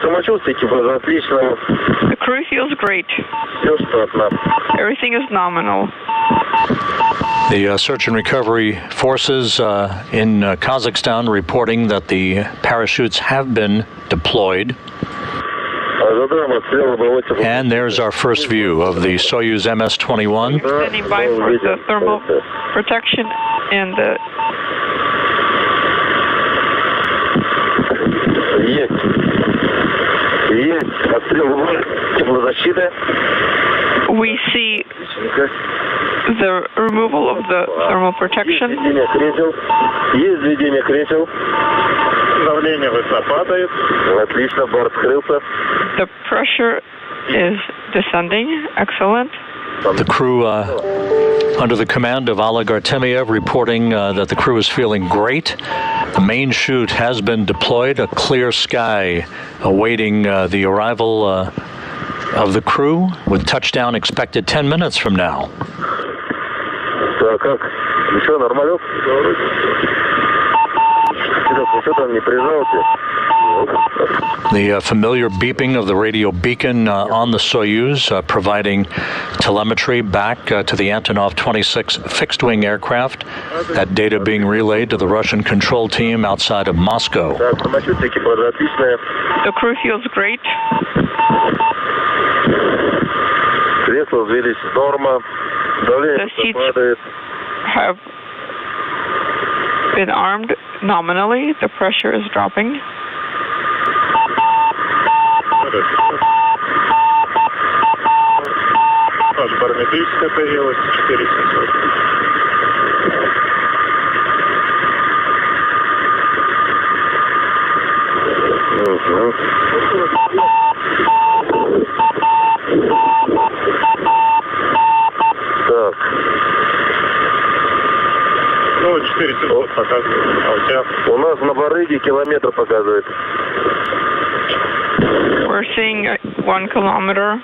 Самочувствие экипажа отлично. The crew feels great. Все штатно. Everything is nominal. The search and recovery forces in Kazakhstan reporting that the parachutes have been deployed. And there's our first view of the Soyuz MS-21. Standing by for the thermal protection and the... We see the removal of the thermal protection. The pressure is descending. Excellent. The crew, under the command of Oleg Artemyev, reporting that the crew is feeling great. The main chute has been deployed. A clear sky awaiting the arrival of the crew, with touchdown expected 10 minutes from now. The familiar beeping of the radio beacon on the Soyuz, providing telemetry back to the Antonov 26 fixed-wing aircraft. That data being relayed to the Russian control team outside of Moscow. The crew feels great. The seats have been armed nominally. The pressure is dropping. У нас на барыге километр показывает. We're seeing 1 kilometer.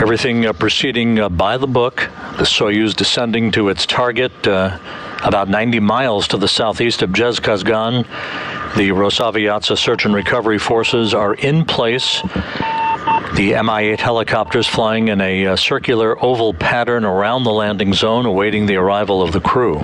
Everything proceeding by the book. The Soyuz descending to its target about 90 miles to the southeast of Zhezkazgan. The Rosaviatsa search and recovery forces are in place. The Mi-8 helicopters flying in a circular oval pattern around the landing zone, awaiting the arrival of the crew.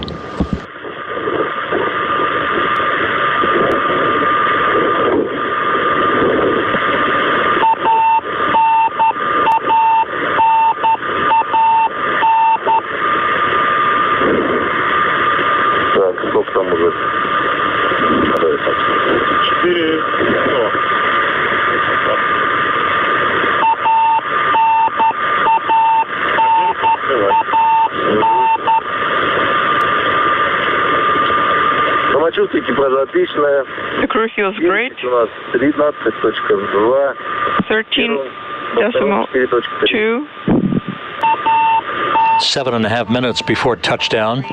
The crew feels great. 13.2. 7.5 minutes before touchdown.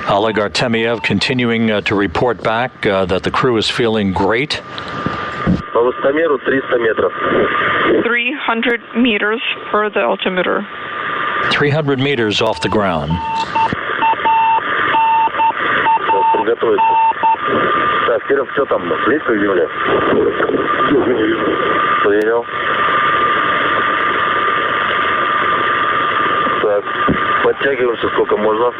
Oleg Artemyev continuing to report back that the crew is feeling great. 300 meters per the altimeter. 300 meters off the ground. Так, Киров, что там? Близко к земле? Понял. Так, подтягиваемся сколько можно.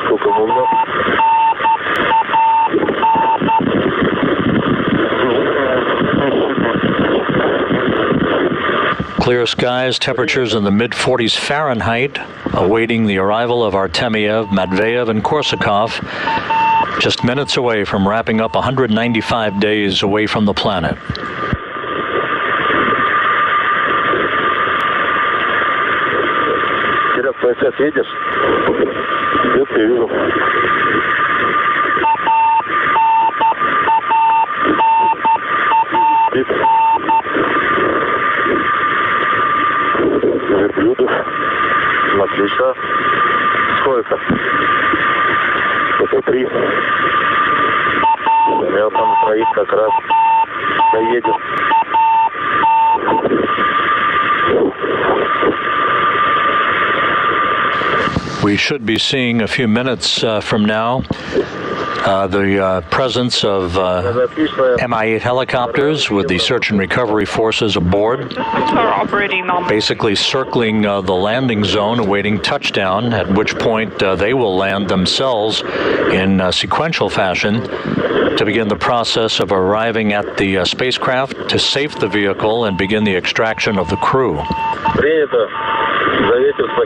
Сколько можно. Clear skies, temperatures in the mid-40s Fahrenheit, awaiting the arrival of Artemyev, Matveev, and Korsakov, just minutes away from wrapping up 195 days away from the planet. Видишь? Нет, я вижу. Верблюдов. Отлично. Сколько? Это 3. Я там троих как раз доедем. We should be seeing a few minutes from now the presence of Mi-8 helicopters with the search and recovery forces aboard, basically circling the landing zone awaiting touchdown, at which point they will land themselves in sequential fashion to begin the process of arriving at the spacecraft to safe the vehicle and begin the extraction of the crew.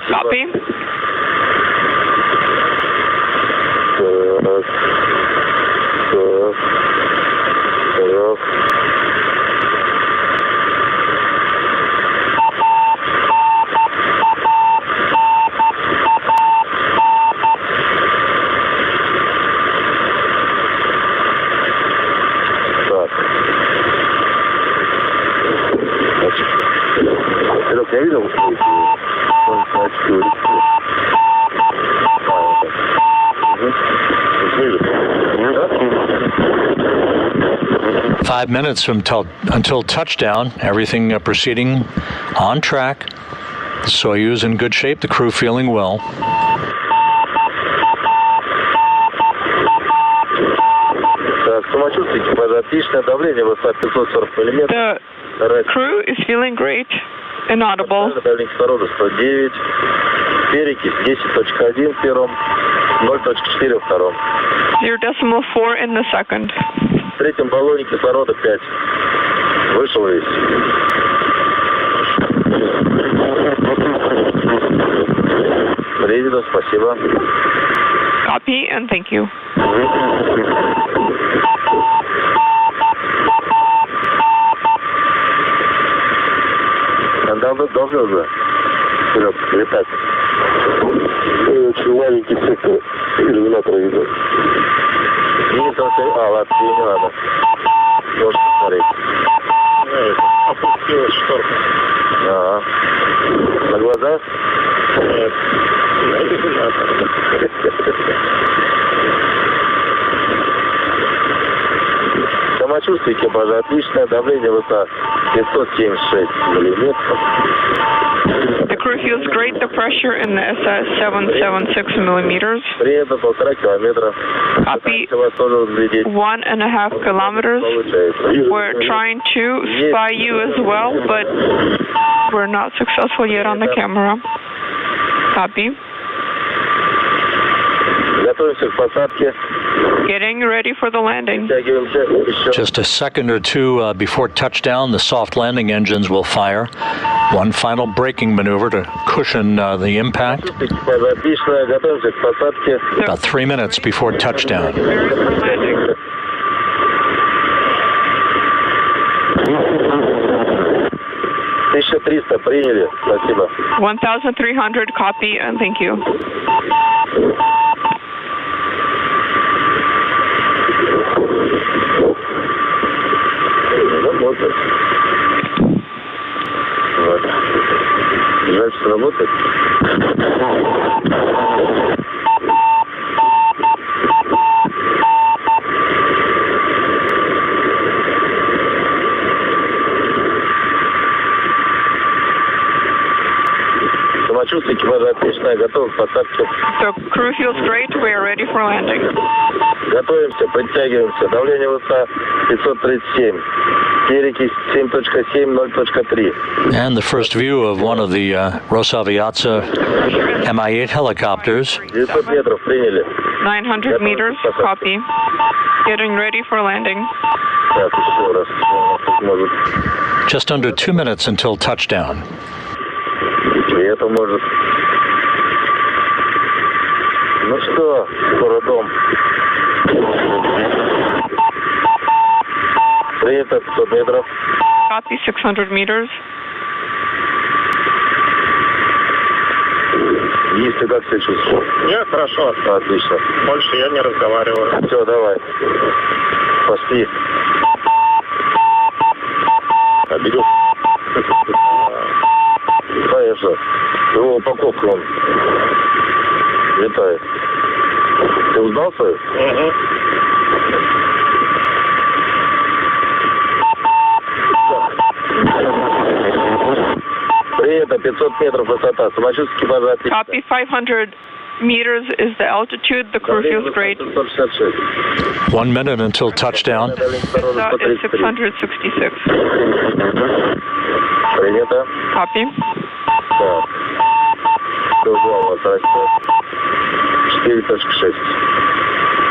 Copy. 5 minutes until touchdown, everything proceeding on track. The Soyuz in good shape, the crew feeling well. The crew is feeling great and audible. Your decimal 4 in the second. В третьем баллоне кислорода 5. Вышел весь. Президент, спасибо. Copy and thank you. Должны уже летать. Очень маленький сектор иллюминатора видно. Ладно, тебе не надо. Можешь посмотреть. Опустилась шторка. Ага. На глазах? Нет. На иллюминаторе. Самочувствие экипажа отличное, давление высоко 576 миллиметров. The crew feels great. The pressure in the SS 776 millimeters. Приедем 1,5 километра. Copy. 1.5 kilometers. We're trying to spy you as well, but we're not successful yet on the camera. Copy. Готовимся к посадке. Getting ready for the landing. Just a second or two before touchdown, the soft landing engines will fire. One final braking maneuver to cushion the impact. About 3 minutes before touchdown. 1300 приняли. Спасибо. 1,300 copy and thank you. Работает. Вот. Жаль, что работает. Самочувствие экипажа отличное, готовы к посадке. The crew feels great. We are ready for landing. Готовимся, подтягиваемся. Давление высоко 537. Перекись 7.7, 0.3. And the first view of one of the Rosaviatsa Mi-8 helicopters. 900 метров приняли. 900 meters, copy. Getting ready for landing. Так, еще раз. Может. Just under 2 minutes until touchdown. И это может. Ну что, скоро дом. Принято 500 метров. Copy 600 meters. Есть, ты как себя чувствуешь? Я хорошо. Отлично. Больше я не разговариваю. Все, давай. Пошли. Берешь. Конечно. Его упаковку он летает. Ты узнал свою? Угу. Принято, 500 метров высота. Самочувствие экипажа отлично. Copy 500 meters is the altitude. The crew feels great. 1 minute until touchdown. That is 666. Copy.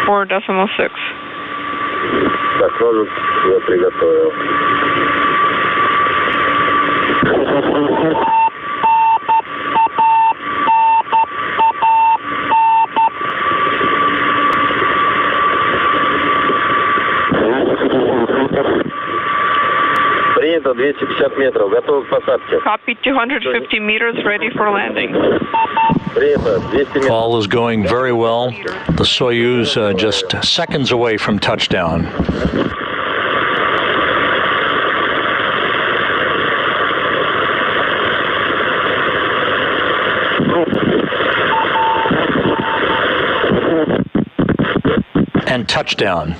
4.6. Так, ножик я приготовил. Принято 250 метров, готовы к посадке. Copy, 250 meters, ready for landing. Принято 200 метров. All is going very well. The Soyuz just seconds away from touchdown. And touchdown.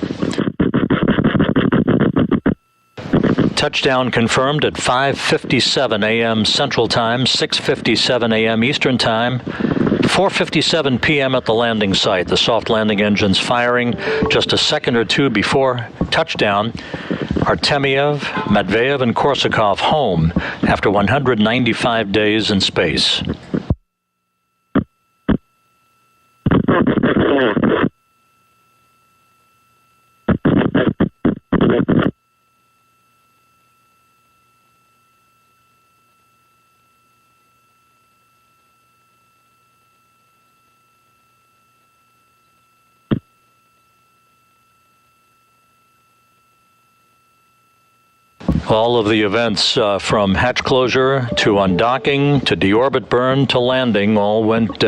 Touchdown confirmed at 5:57 a.m. Central Time, 6:57 a.m. Eastern Time, 4:57 p.m. at the landing site. The soft landing engines firing just a second or two before touchdown. Artemyev, Matveev, and Korsakov home after 195 days in space. All of the events from hatch closure to undocking to deorbit burn to landing all went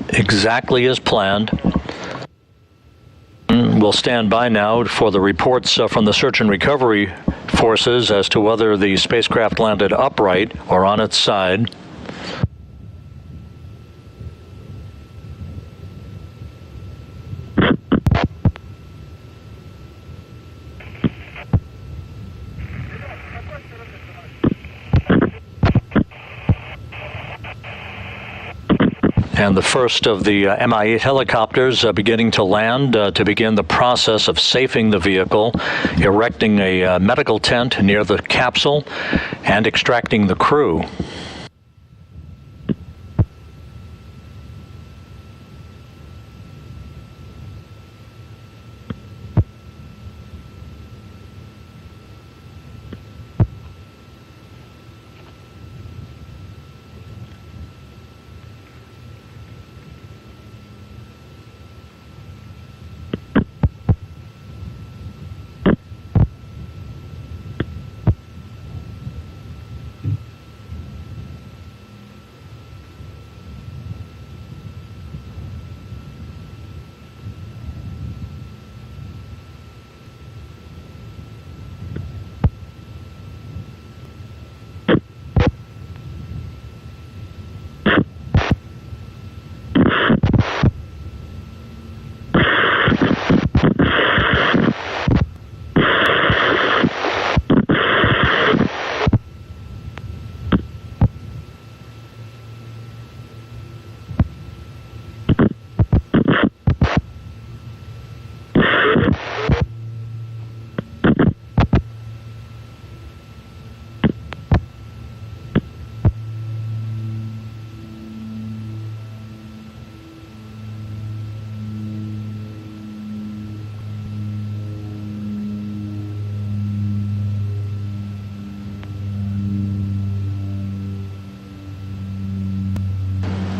exactly as planned. We'll stand by now for the reports from the search and recovery forces as to whether the spacecraft landed upright or on its side. And the first of the Mi-8 helicopters beginning to land to begin the process of safing the vehicle, erecting a medical tent near the capsule, and extracting the crew.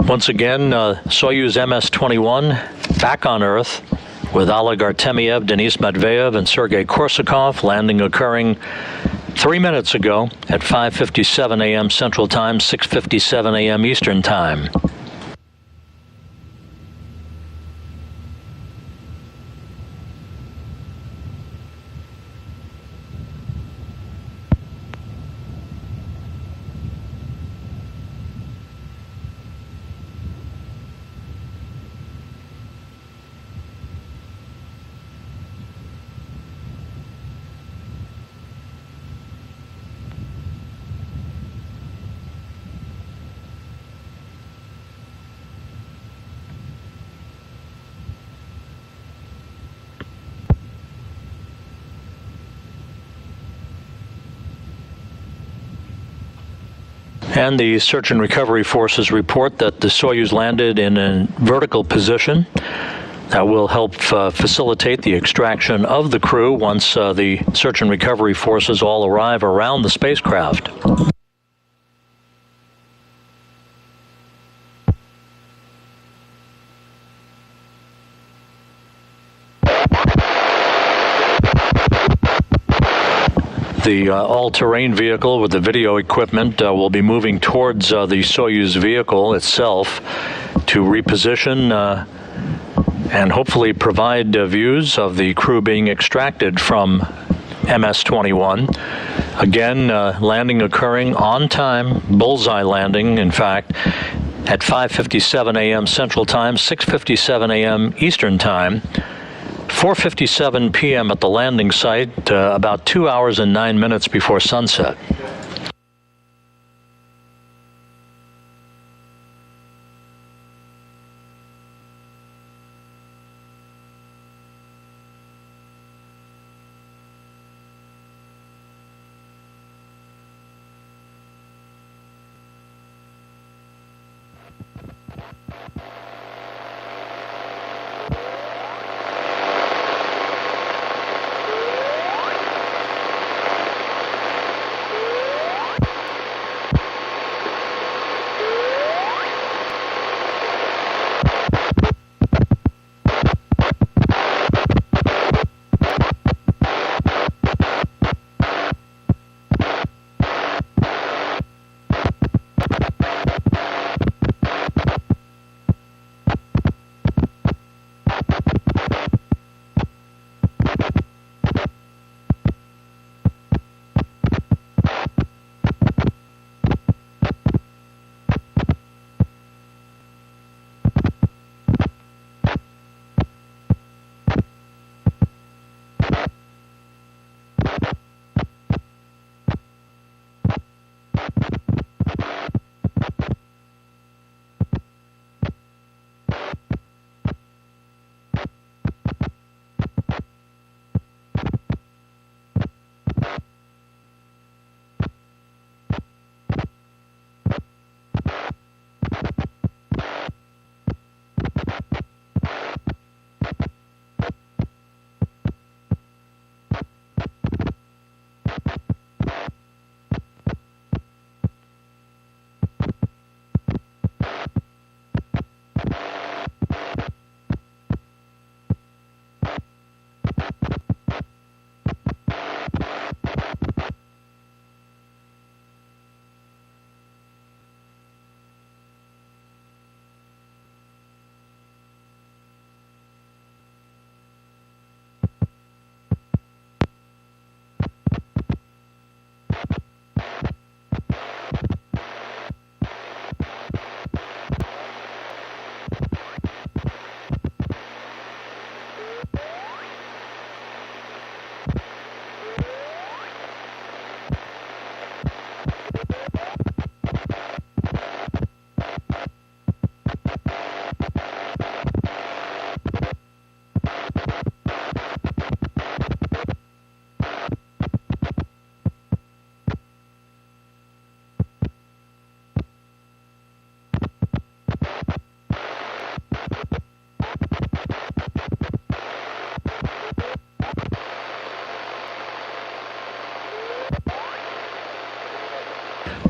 Once again, Soyuz MS-21 back on Earth with Oleg Artemyev, Denis Matveev, and Sergei Korsakov, landing occurring 3 minutes ago at 5:57 a.m. Central Time, 6:57 a.m. Eastern Time. And the search and recovery forces report that the Soyuz landed in a vertical position that will help facilitate the extraction of the crew once the search and recovery forces all arrive around the spacecraft. The all-terrain vehicle with the video equipment will be moving towards the Soyuz vehicle itself to reposition and hopefully provide views of the crew being extracted from MS-21. Again, landing occurring on time, bullseye landing, in fact, at 5:57 a.m. Central Time, 6:57 a.m. Eastern Time. 4:57 p.m. at the landing site, about 2 hours and 9 minutes before sunset.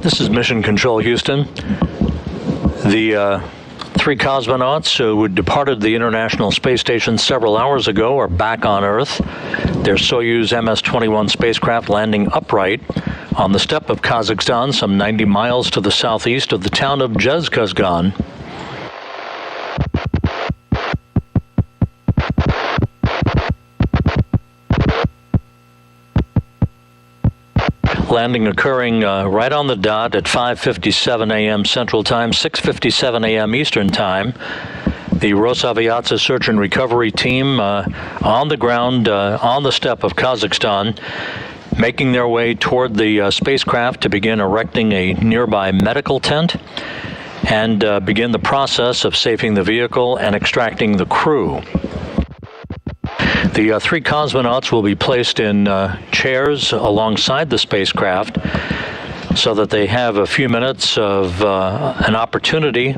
This is Mission Control Houston. The three cosmonauts who departed the International Space Station several hours ago are back on Earth. Their Soyuz MS-21 spacecraft landing upright on the steppe of Kazakhstan, some 90 miles to the southeast of the town of Roscosmos. Landing occurring right on the dot at 5:57 a.m. Central Time, 6:57 a.m. Eastern Time. The Rosaviatsa search and recovery team on the ground on the steppe of Kazakhstan, making their way toward the spacecraft to begin erecting a nearby medical tent and begin the process of safing the vehicle and extracting the crew. The three cosmonauts will be placed in chairs alongside the spacecraft. so that they have a few minutes of an opportunity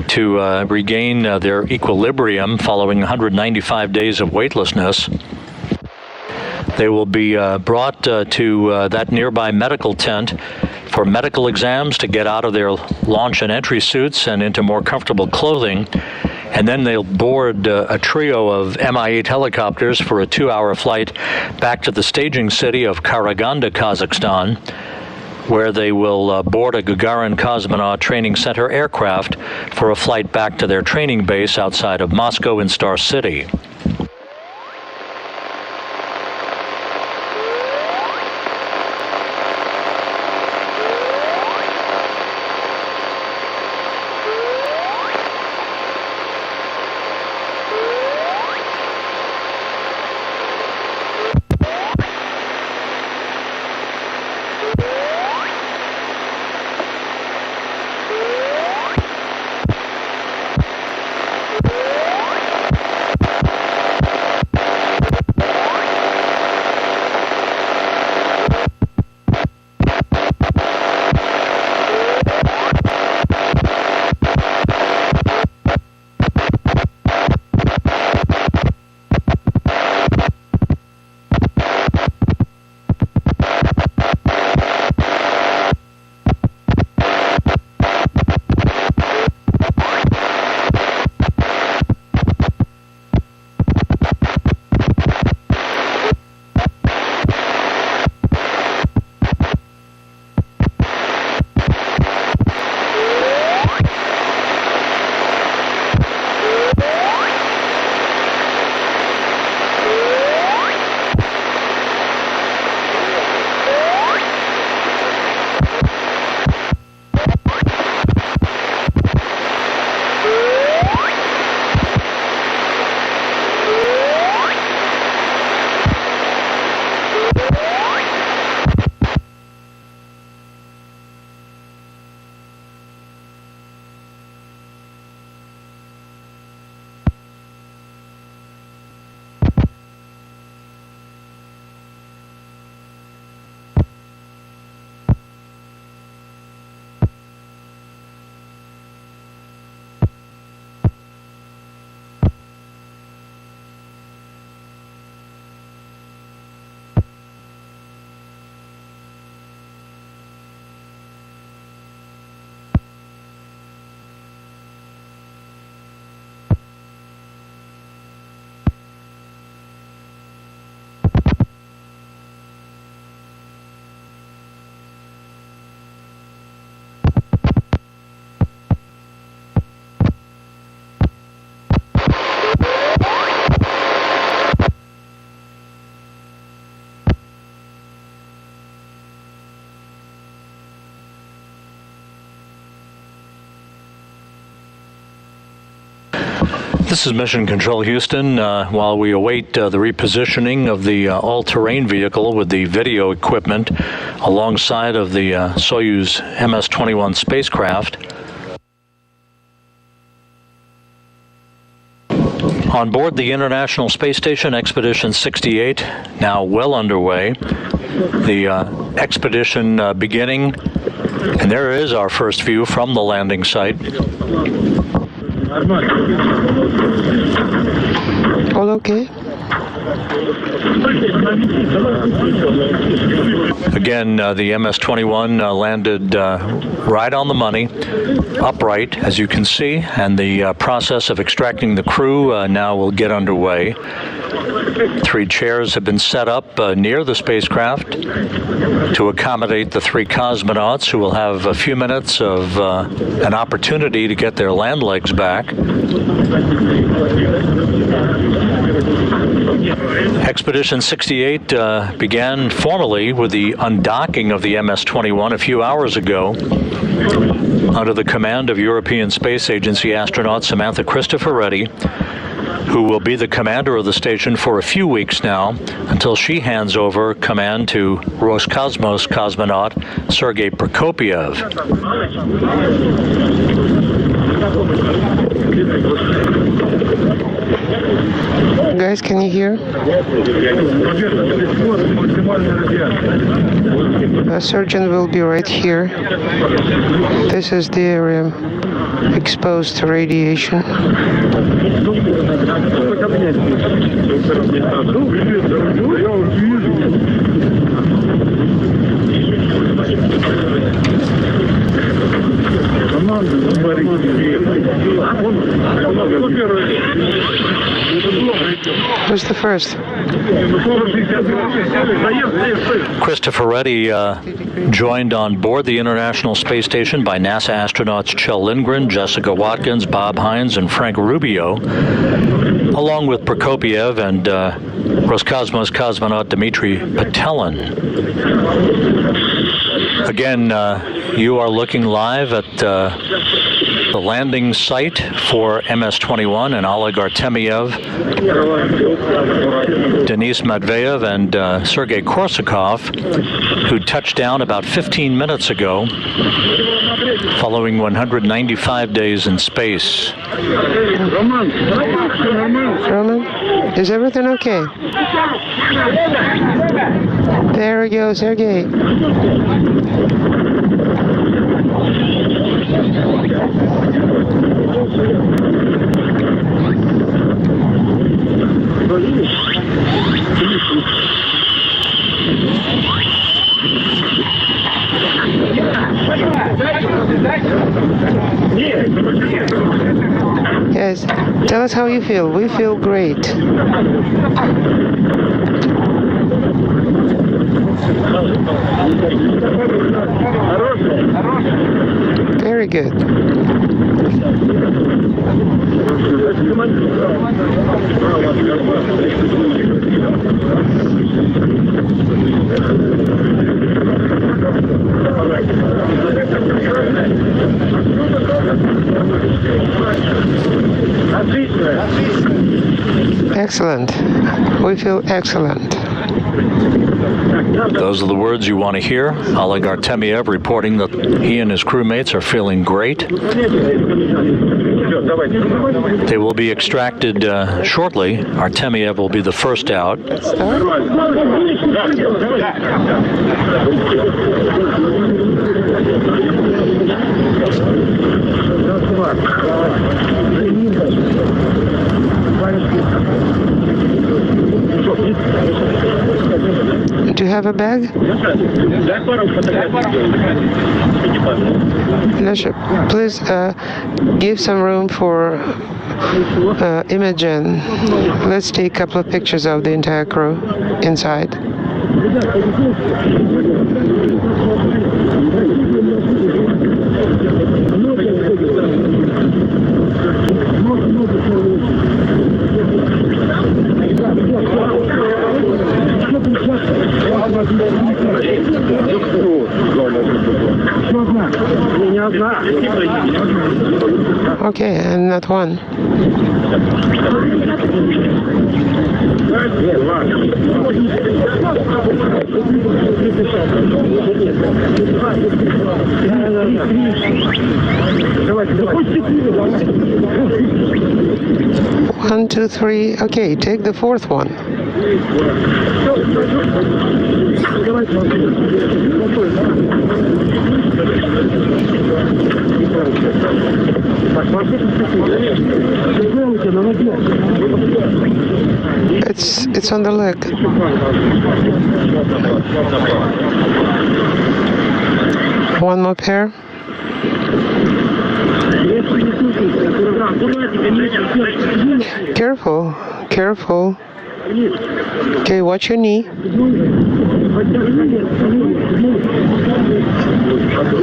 to regain their equilibrium following 195 days of weightlessness. They will be brought to that nearby medical tent for medical exams to get out of their launch and entry suits and into more comfortable clothing. And then they'll board a trio of Mi-8 helicopters for a 2-hour flight back to the staging city of Karaganda, Kazakhstan, where they will board a Gagarin Cosmonaut Training Center aircraft for a flight back to their training base outside of Moscow in Star City. This is Mission Control Houston. While we await the repositioning of the all-terrain vehicle with the video equipment alongside of the Soyuz MS-21 spacecraft. On board the International Space Station, Expedition 68, now well underway. The expedition beginning, and there is our first view from the landing site. All okay? Again, the MS-21 landed right on the money, upright, as you can see, and the process of extracting the crew now will get underway. 3 chairs have been set up near the spacecraft to accommodate the 3 cosmonauts, who will have a few minutes of an opportunity to get their land legs back. Expedition 68 began formally with the undocking of the MS-21 a few hours ago under the command of European Space Agency astronaut Samantha Cristoforetti, who will be the commander of the station for a few weeks now until she hands over command to Roscosmos cosmonaut Sergei Prokopiev. Guys, can you hear? A surgeon will be right here. This is the area exposed to radiation. Who's the first? Christopher Reddy joined on board the International Space Station by NASA astronauts Kjell Lindgren, Jessica Watkins, Bob Hines, and Frank Rubio, along with Prokopiev and Roscosmos cosmonaut Dmitry Petelin. Again, you are looking live at the landing site for MS-21, and Oleg Artemyev, Denis Matveev, and Sergei Korsakov, who touched down about 15 minutes ago, following 195 days in space. Roman, is everything okay? There we go, Sergei. Yes, tell us how you feel. We feel great. Very good. Excellent. We feel excellent. Those are the words you want to hear. Oleg Artemyev reporting that he and his crewmates are feeling great. They will be extracted shortly. Artemyev will be the first out. Do you have a bag? Leadership, please give some room for Imogen. Let's take a couple of pictures of the entire crew inside. Okay, and not one. One, two, three. Okay, take the fourth one. It's on the leg. One more pair. Careful, careful. Okay, watch your knee.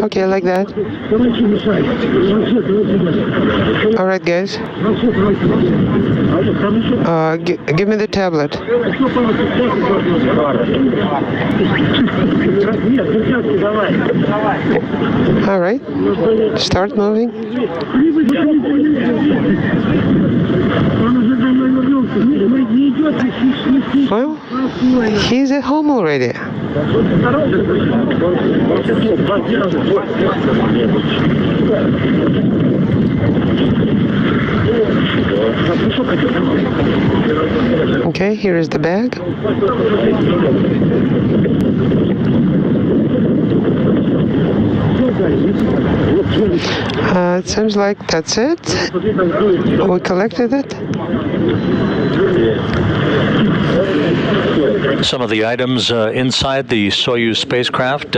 Okay, like that. All right, guys. Give me the tablet. All right. Start moving. Well, he's at home already. Okay, here is the bag. It seems like that's it. We collected it. Some of the items inside the Soyuz spacecraft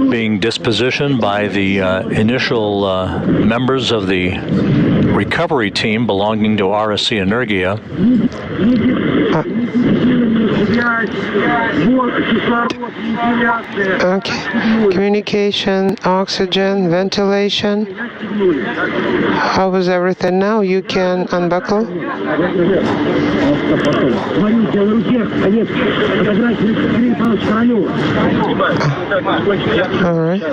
being dispositioned by the initial members of the recovery team belonging to RSC Energia. Okay. Communication, oxygen, ventilation. How was everything now? You can unbuckle. All right.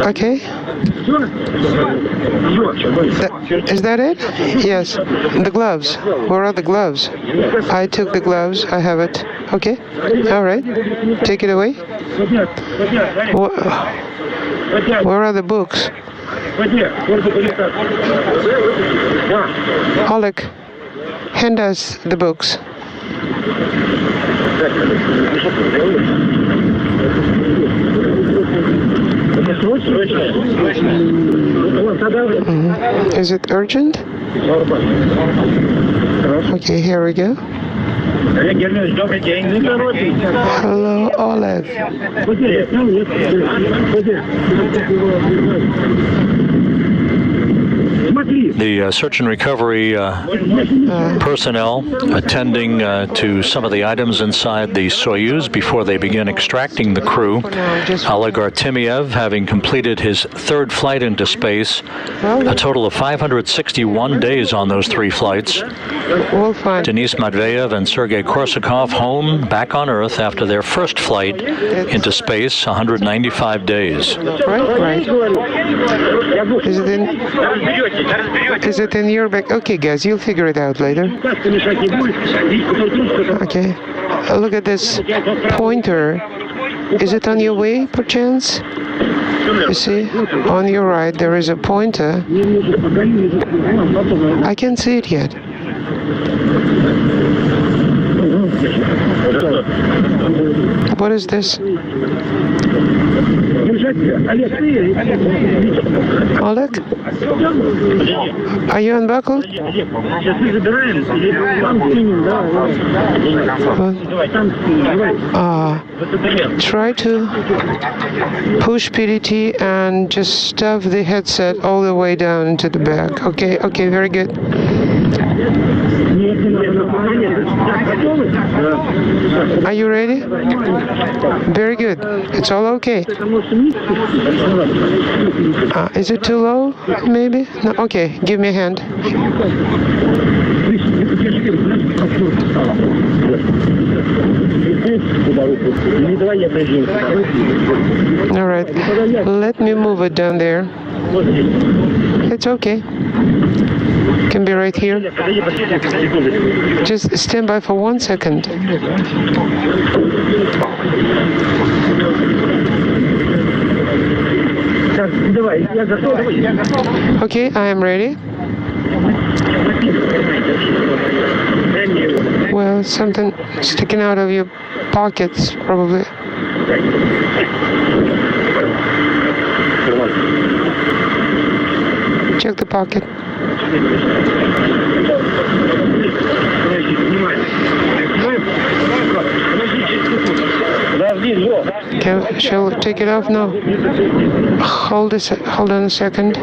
Okay. Is that it? Yes. The gloves. Where are the gloves? I took the gloves. I have it. Okay. All right. Take it away. Where are the books? Oleg, hand us the books. Is it urgent? Okay, here we go. Hello, Oleg. The search and recovery personnel attending to some of the items inside the Soyuz before they begin extracting the crew. Oleg Artemyev, having completed his third flight into space, a total of 561 days on those 3 flights. Denis Matveev and Sergei Korsakov home back on Earth after their first flight into space, 195 days. Right. Is it in your bag? Okay, guys, you'll figure it out later. Okay. Look at this pointer. Is it on your way, perchance? You see, on your right, there is a pointer. I can't see it yet. What is this? Oleg? Are you unbuckled? Try to push PDT and just stuff the headset all the way down into the bag. Okay, very good. Are you ready? Very good. It's all okay. Is it too low? Maybe? No. Okay, give me a hand. All right. Let me move it down there. It's okay. Can be right here. Just stand by for 1 second. Okay, I am ready. Well, something sticking out of your pockets, probably. Check the pocket. Okay, shall we take it off now? Hold on a second.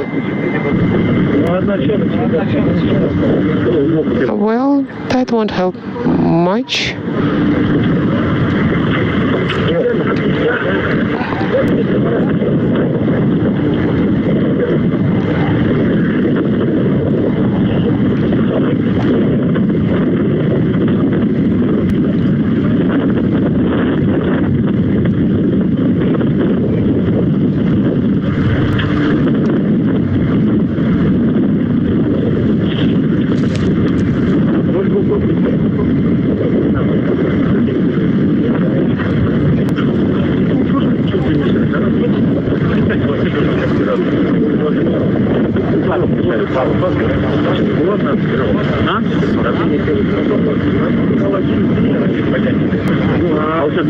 Well, that won't help much.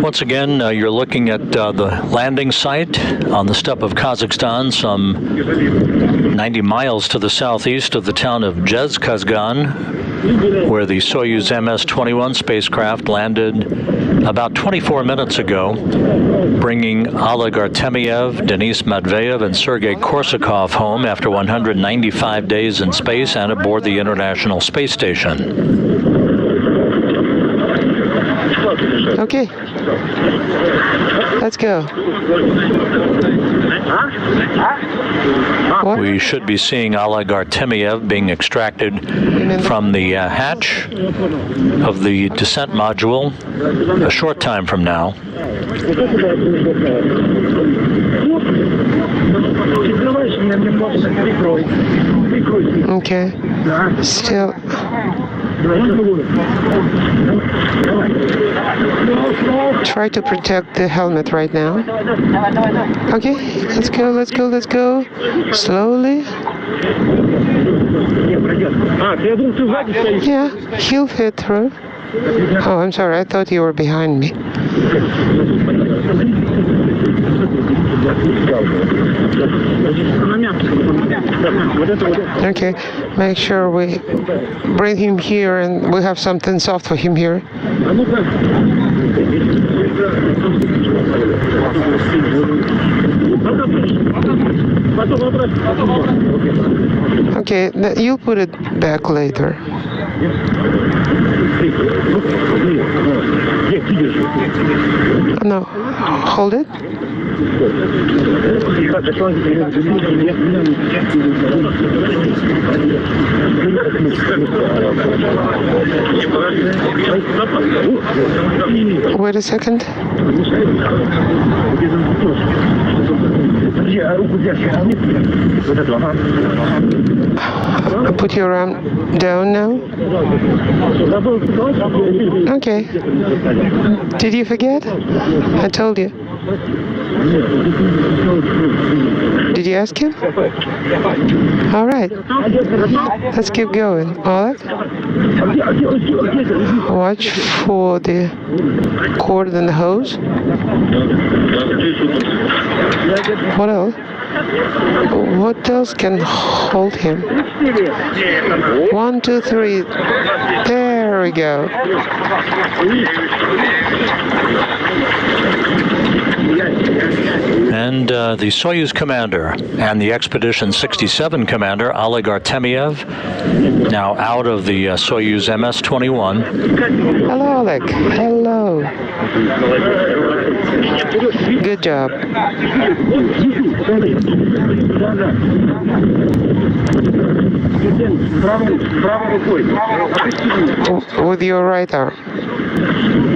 Once again, you're looking at the landing site on the steppe of Kazakhstan, some 90 miles to the southeast of the town of Kazgan, where the Soyuz MS-21 spacecraft landed about 24 minutes ago, bringing Oleg Artemyev, Denis Matveev, and Sergei Korsakov home after 195 days in space and aboard the International Space Station. Okay, let's go. What? We should be seeing Oleg Artemyev being extracted from the hatch of the descent module a short time from now. Okay, still. Try to protect the helmet right now. Okay, let's go, let's go, let's go. Slowly. Yeah, he'll fit through. Oh, I'm sorry, I thought you were behind me. Okay, make sure we bring him here and we have something soft for him here. Okay, you put it back later. No, hold it. Wait a second. Put your arm down now. Okay. Did you forget? I told you. Did you ask him? All right. Let's keep going. Oleg, watch for the cord and the hose. What else? What else can hold him? 1, 2, 3. There we go. And the Soyuz commander and the Expedition 67 commander, Oleg Artemyev, now out of the Soyuz MS-21. Hello, Oleg. Hello. Good job. With your right arm.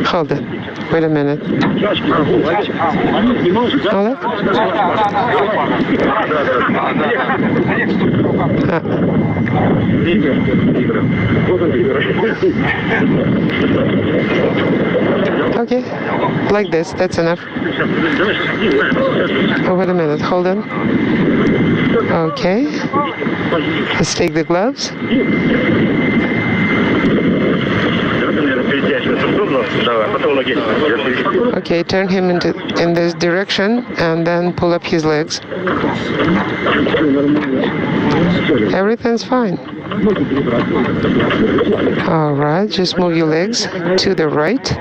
Hold it. Wait a minute. Oleg? Okay, like this, that's enough. Oh, wait a minute, hold on. Okay, let's take the gloves. Okay, turn him in this direction and then pull up his legs. Everything's fine. All right, just move your legs to the right.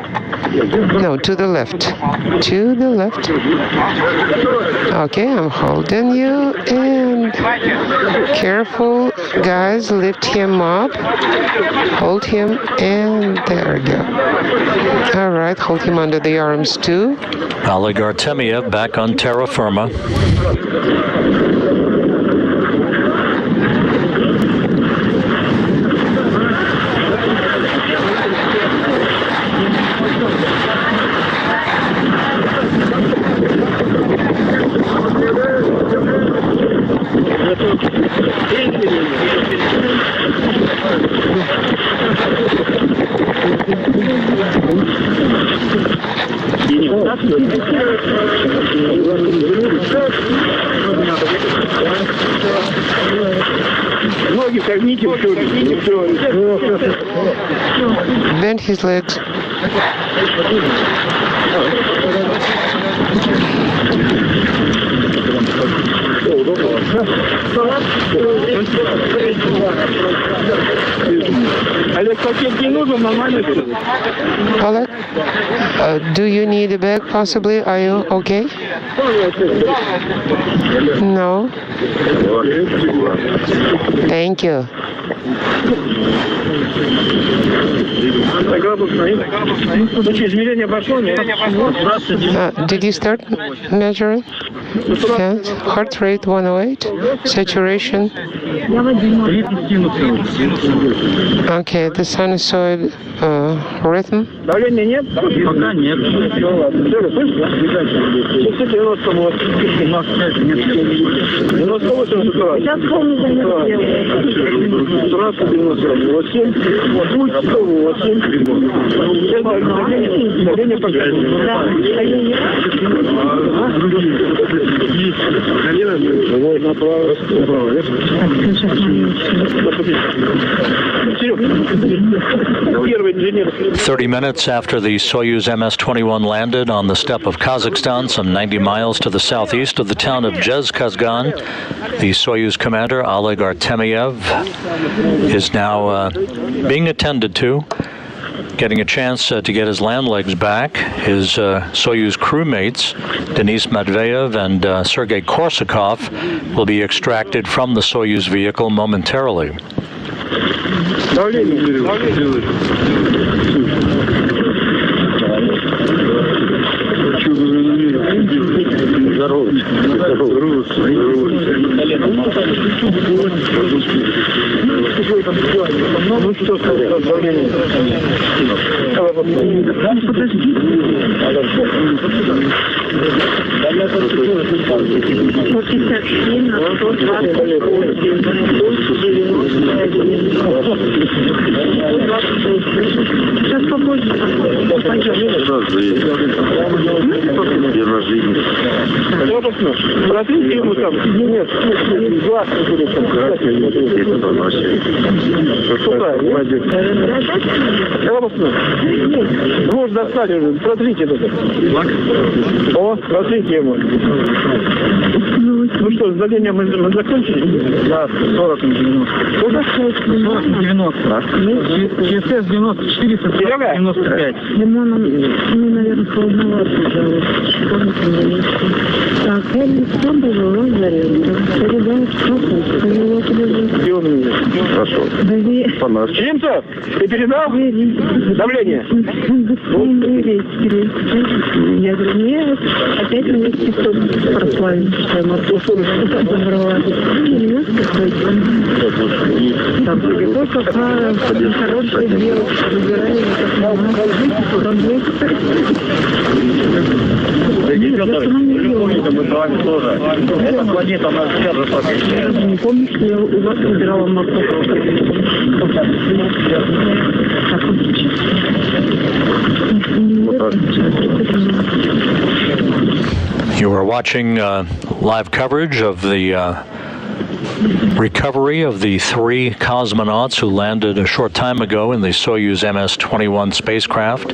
No, to the left. To the left. Okay, I'm holding you and careful, guys, lift him up. Hold him and there we go. All right, hold him under the arms too. Oleg Artemyev back on terra firma. Bend his legs. Oleg, do you need a bag possibly? Are you okay? No. Thank you. Did you start measuring? Yes. Heart rate 108. Saturation. Okay, the sinusoid rhythm. "30 minutes after the Soyuz MS-21 landed on the steppe of Kazakhstan, some 90 miles to the southeast of the town of Kazgan, the Soyuz commander, Oleg Artemyev, is now being attended to, getting a chance to get his land legs back. His Soyuz crewmates, Denis Matveev and Sergei Korsakov, will be extracted from the Soyuz vehicle momentarily. Ну что, сдаление мы закончили? Да, 40 на 90. 40 на 90. ЧСС 94, 95. Лимоном, ну, наверное, холодновато уже. Так, я лицо было, зарезал, Хорошо. Чимцев, ты передал давление? Я говорю, нет, опять на месте прославить, что я могу забрать. Так, какой какая хорошая девушка, выбираю, Эта планета нас держит. не помню, что я у вас выбирала морковку. You are watching live coverage of the recovery of the 3 cosmonauts who landed a short time ago in the Soyuz MS-21 spacecraft,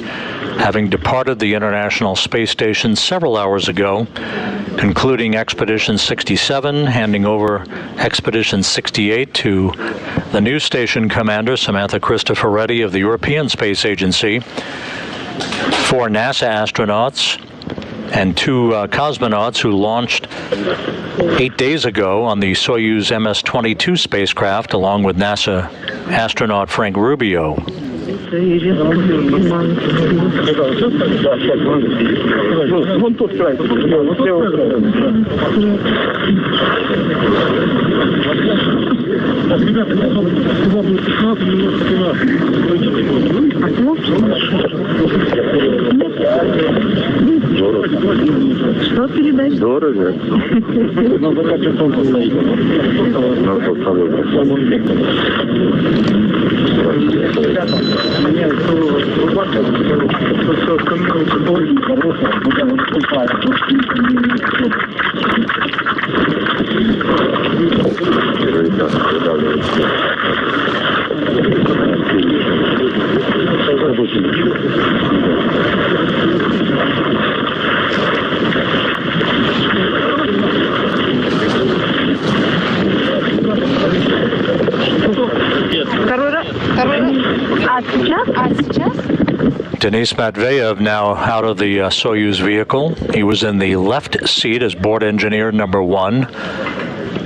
having departed the International Space Station several hours ago, concluding Expedition 67, handing over Expedition 68 to the new station commander, Samantha Cristoforetti of the European Space Agency, 4 NASA astronauts, and 2 cosmonauts who launched 8 days ago on the Soyuz MS-22 spacecraft, along with NASA astronaut Frank Rubio. Что передать? Дорого. Denis Matveev now out of the Soyuz vehicle. He was in the left seat as board engineer number 1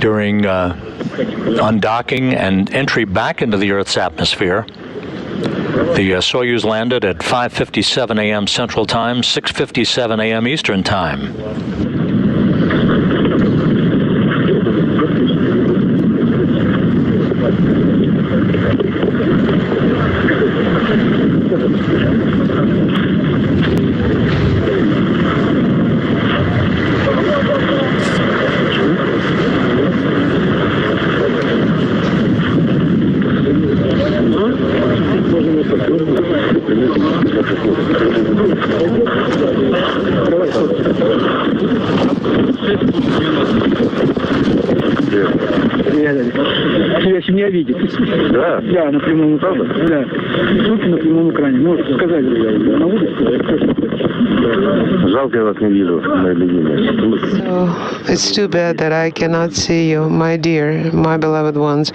during undocking and entry back into the Earth's atmosphere. The Soyuz landed at 5:57 a.m. Central Time, 6:57 a.m. Eastern Time. Если меня видит. Да. Да, на прямом экране. Да. Руки на прямом экране. Ну, сказали, на улице. Жалко, я вас не вижу, мои любимые. So it's too bad that I cannot see you, my dear, my beloved ones.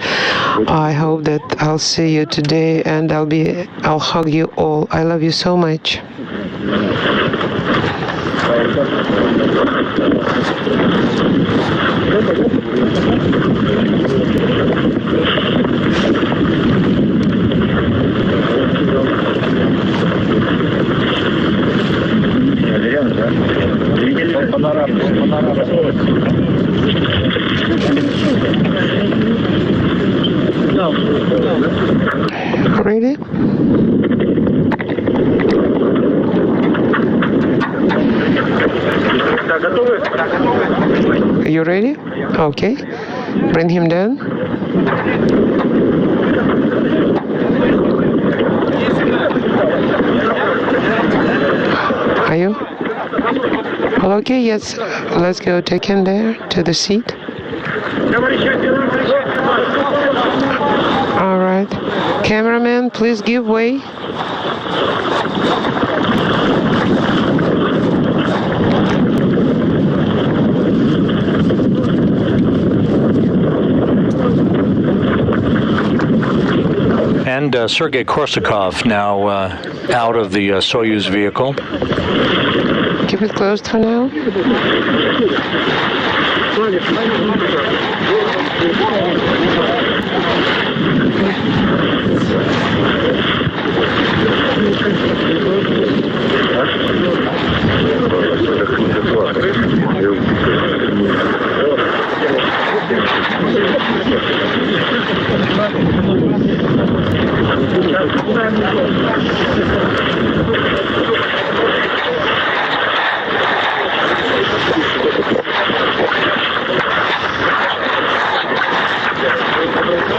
I hope that I'll see you today, and I'll hug you all. I love you so much. Ready? Are you ready? Okay. Bring him down. Are you? Well, okay, yes. Let's go. Take him there to the seat. All right. Cameraman, please give way. And Sergei Korsakov now out of the Soyuz vehicle. Keep it closed for now.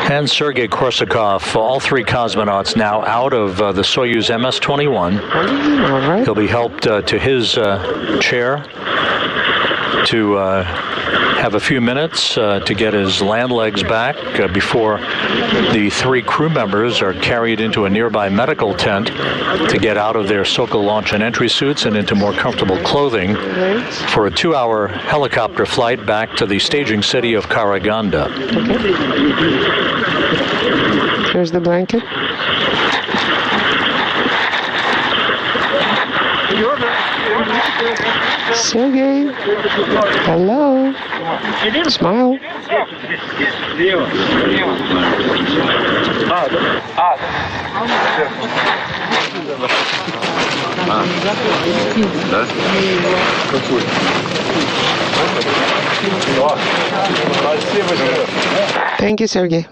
And Sergei Korsakov, all 3 cosmonauts now out of the Soyuz MS-21. All right. He'll be helped to his chair to have a few minutes to get his land legs back before the 3 crew members are carried into a nearby medical tent to get out of their Sokol launch and entry suits and into more comfortable clothing for a 2-hour helicopter flight back to the staging city of Karaganda. Here's the blanket. Sergey, hello. Smile. Thank you, Sergey.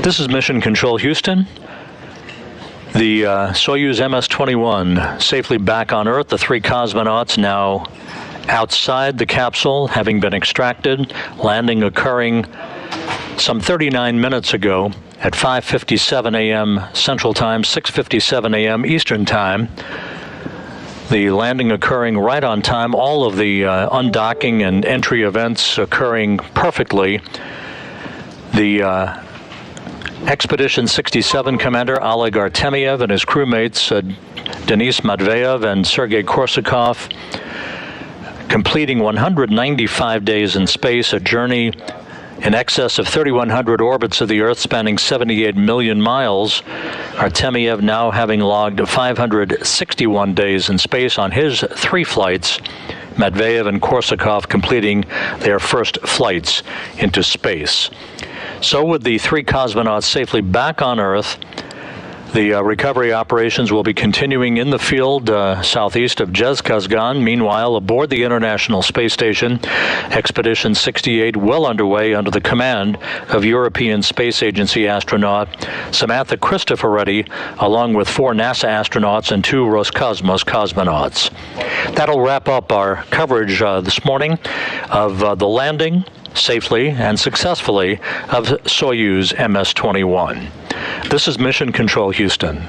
This is Mission Control Houston. The Soyuz MS-21 safely back on Earth. The 3 cosmonauts now outside the capsule, having been extracted. Landing occurring some 39 minutes ago at 5:57 a.m. Central Time, 6:57 a.m. Eastern Time. The landing occurring right on time. All of the undocking and entry events occurring perfectly. The Expedition 67 Commander Oleg Artemyev and his crewmates Denis Matveev and Sergei Korsakov completing 195 days in space, a journey in excess of 3,100 orbits of the Earth spanning 78 million miles. Artemyev now having logged 561 days in space on his 3 flights. Matveev and Korsakov completing their first flights into space. So with the 3 cosmonauts safely back on Earth, the recovery operations will be continuing in the field southeast of Kazakhstan. Meanwhile, aboard the International Space Station, Expedition 68 well underway under the command of European Space Agency astronaut Samantha Cristoforetti, along with 4 NASA astronauts and 2 Roscosmos cosmonauts. That'll wrap up our coverage this morning of the landing safely and successfully of Soyuz MS-21. This is Mission Control Houston.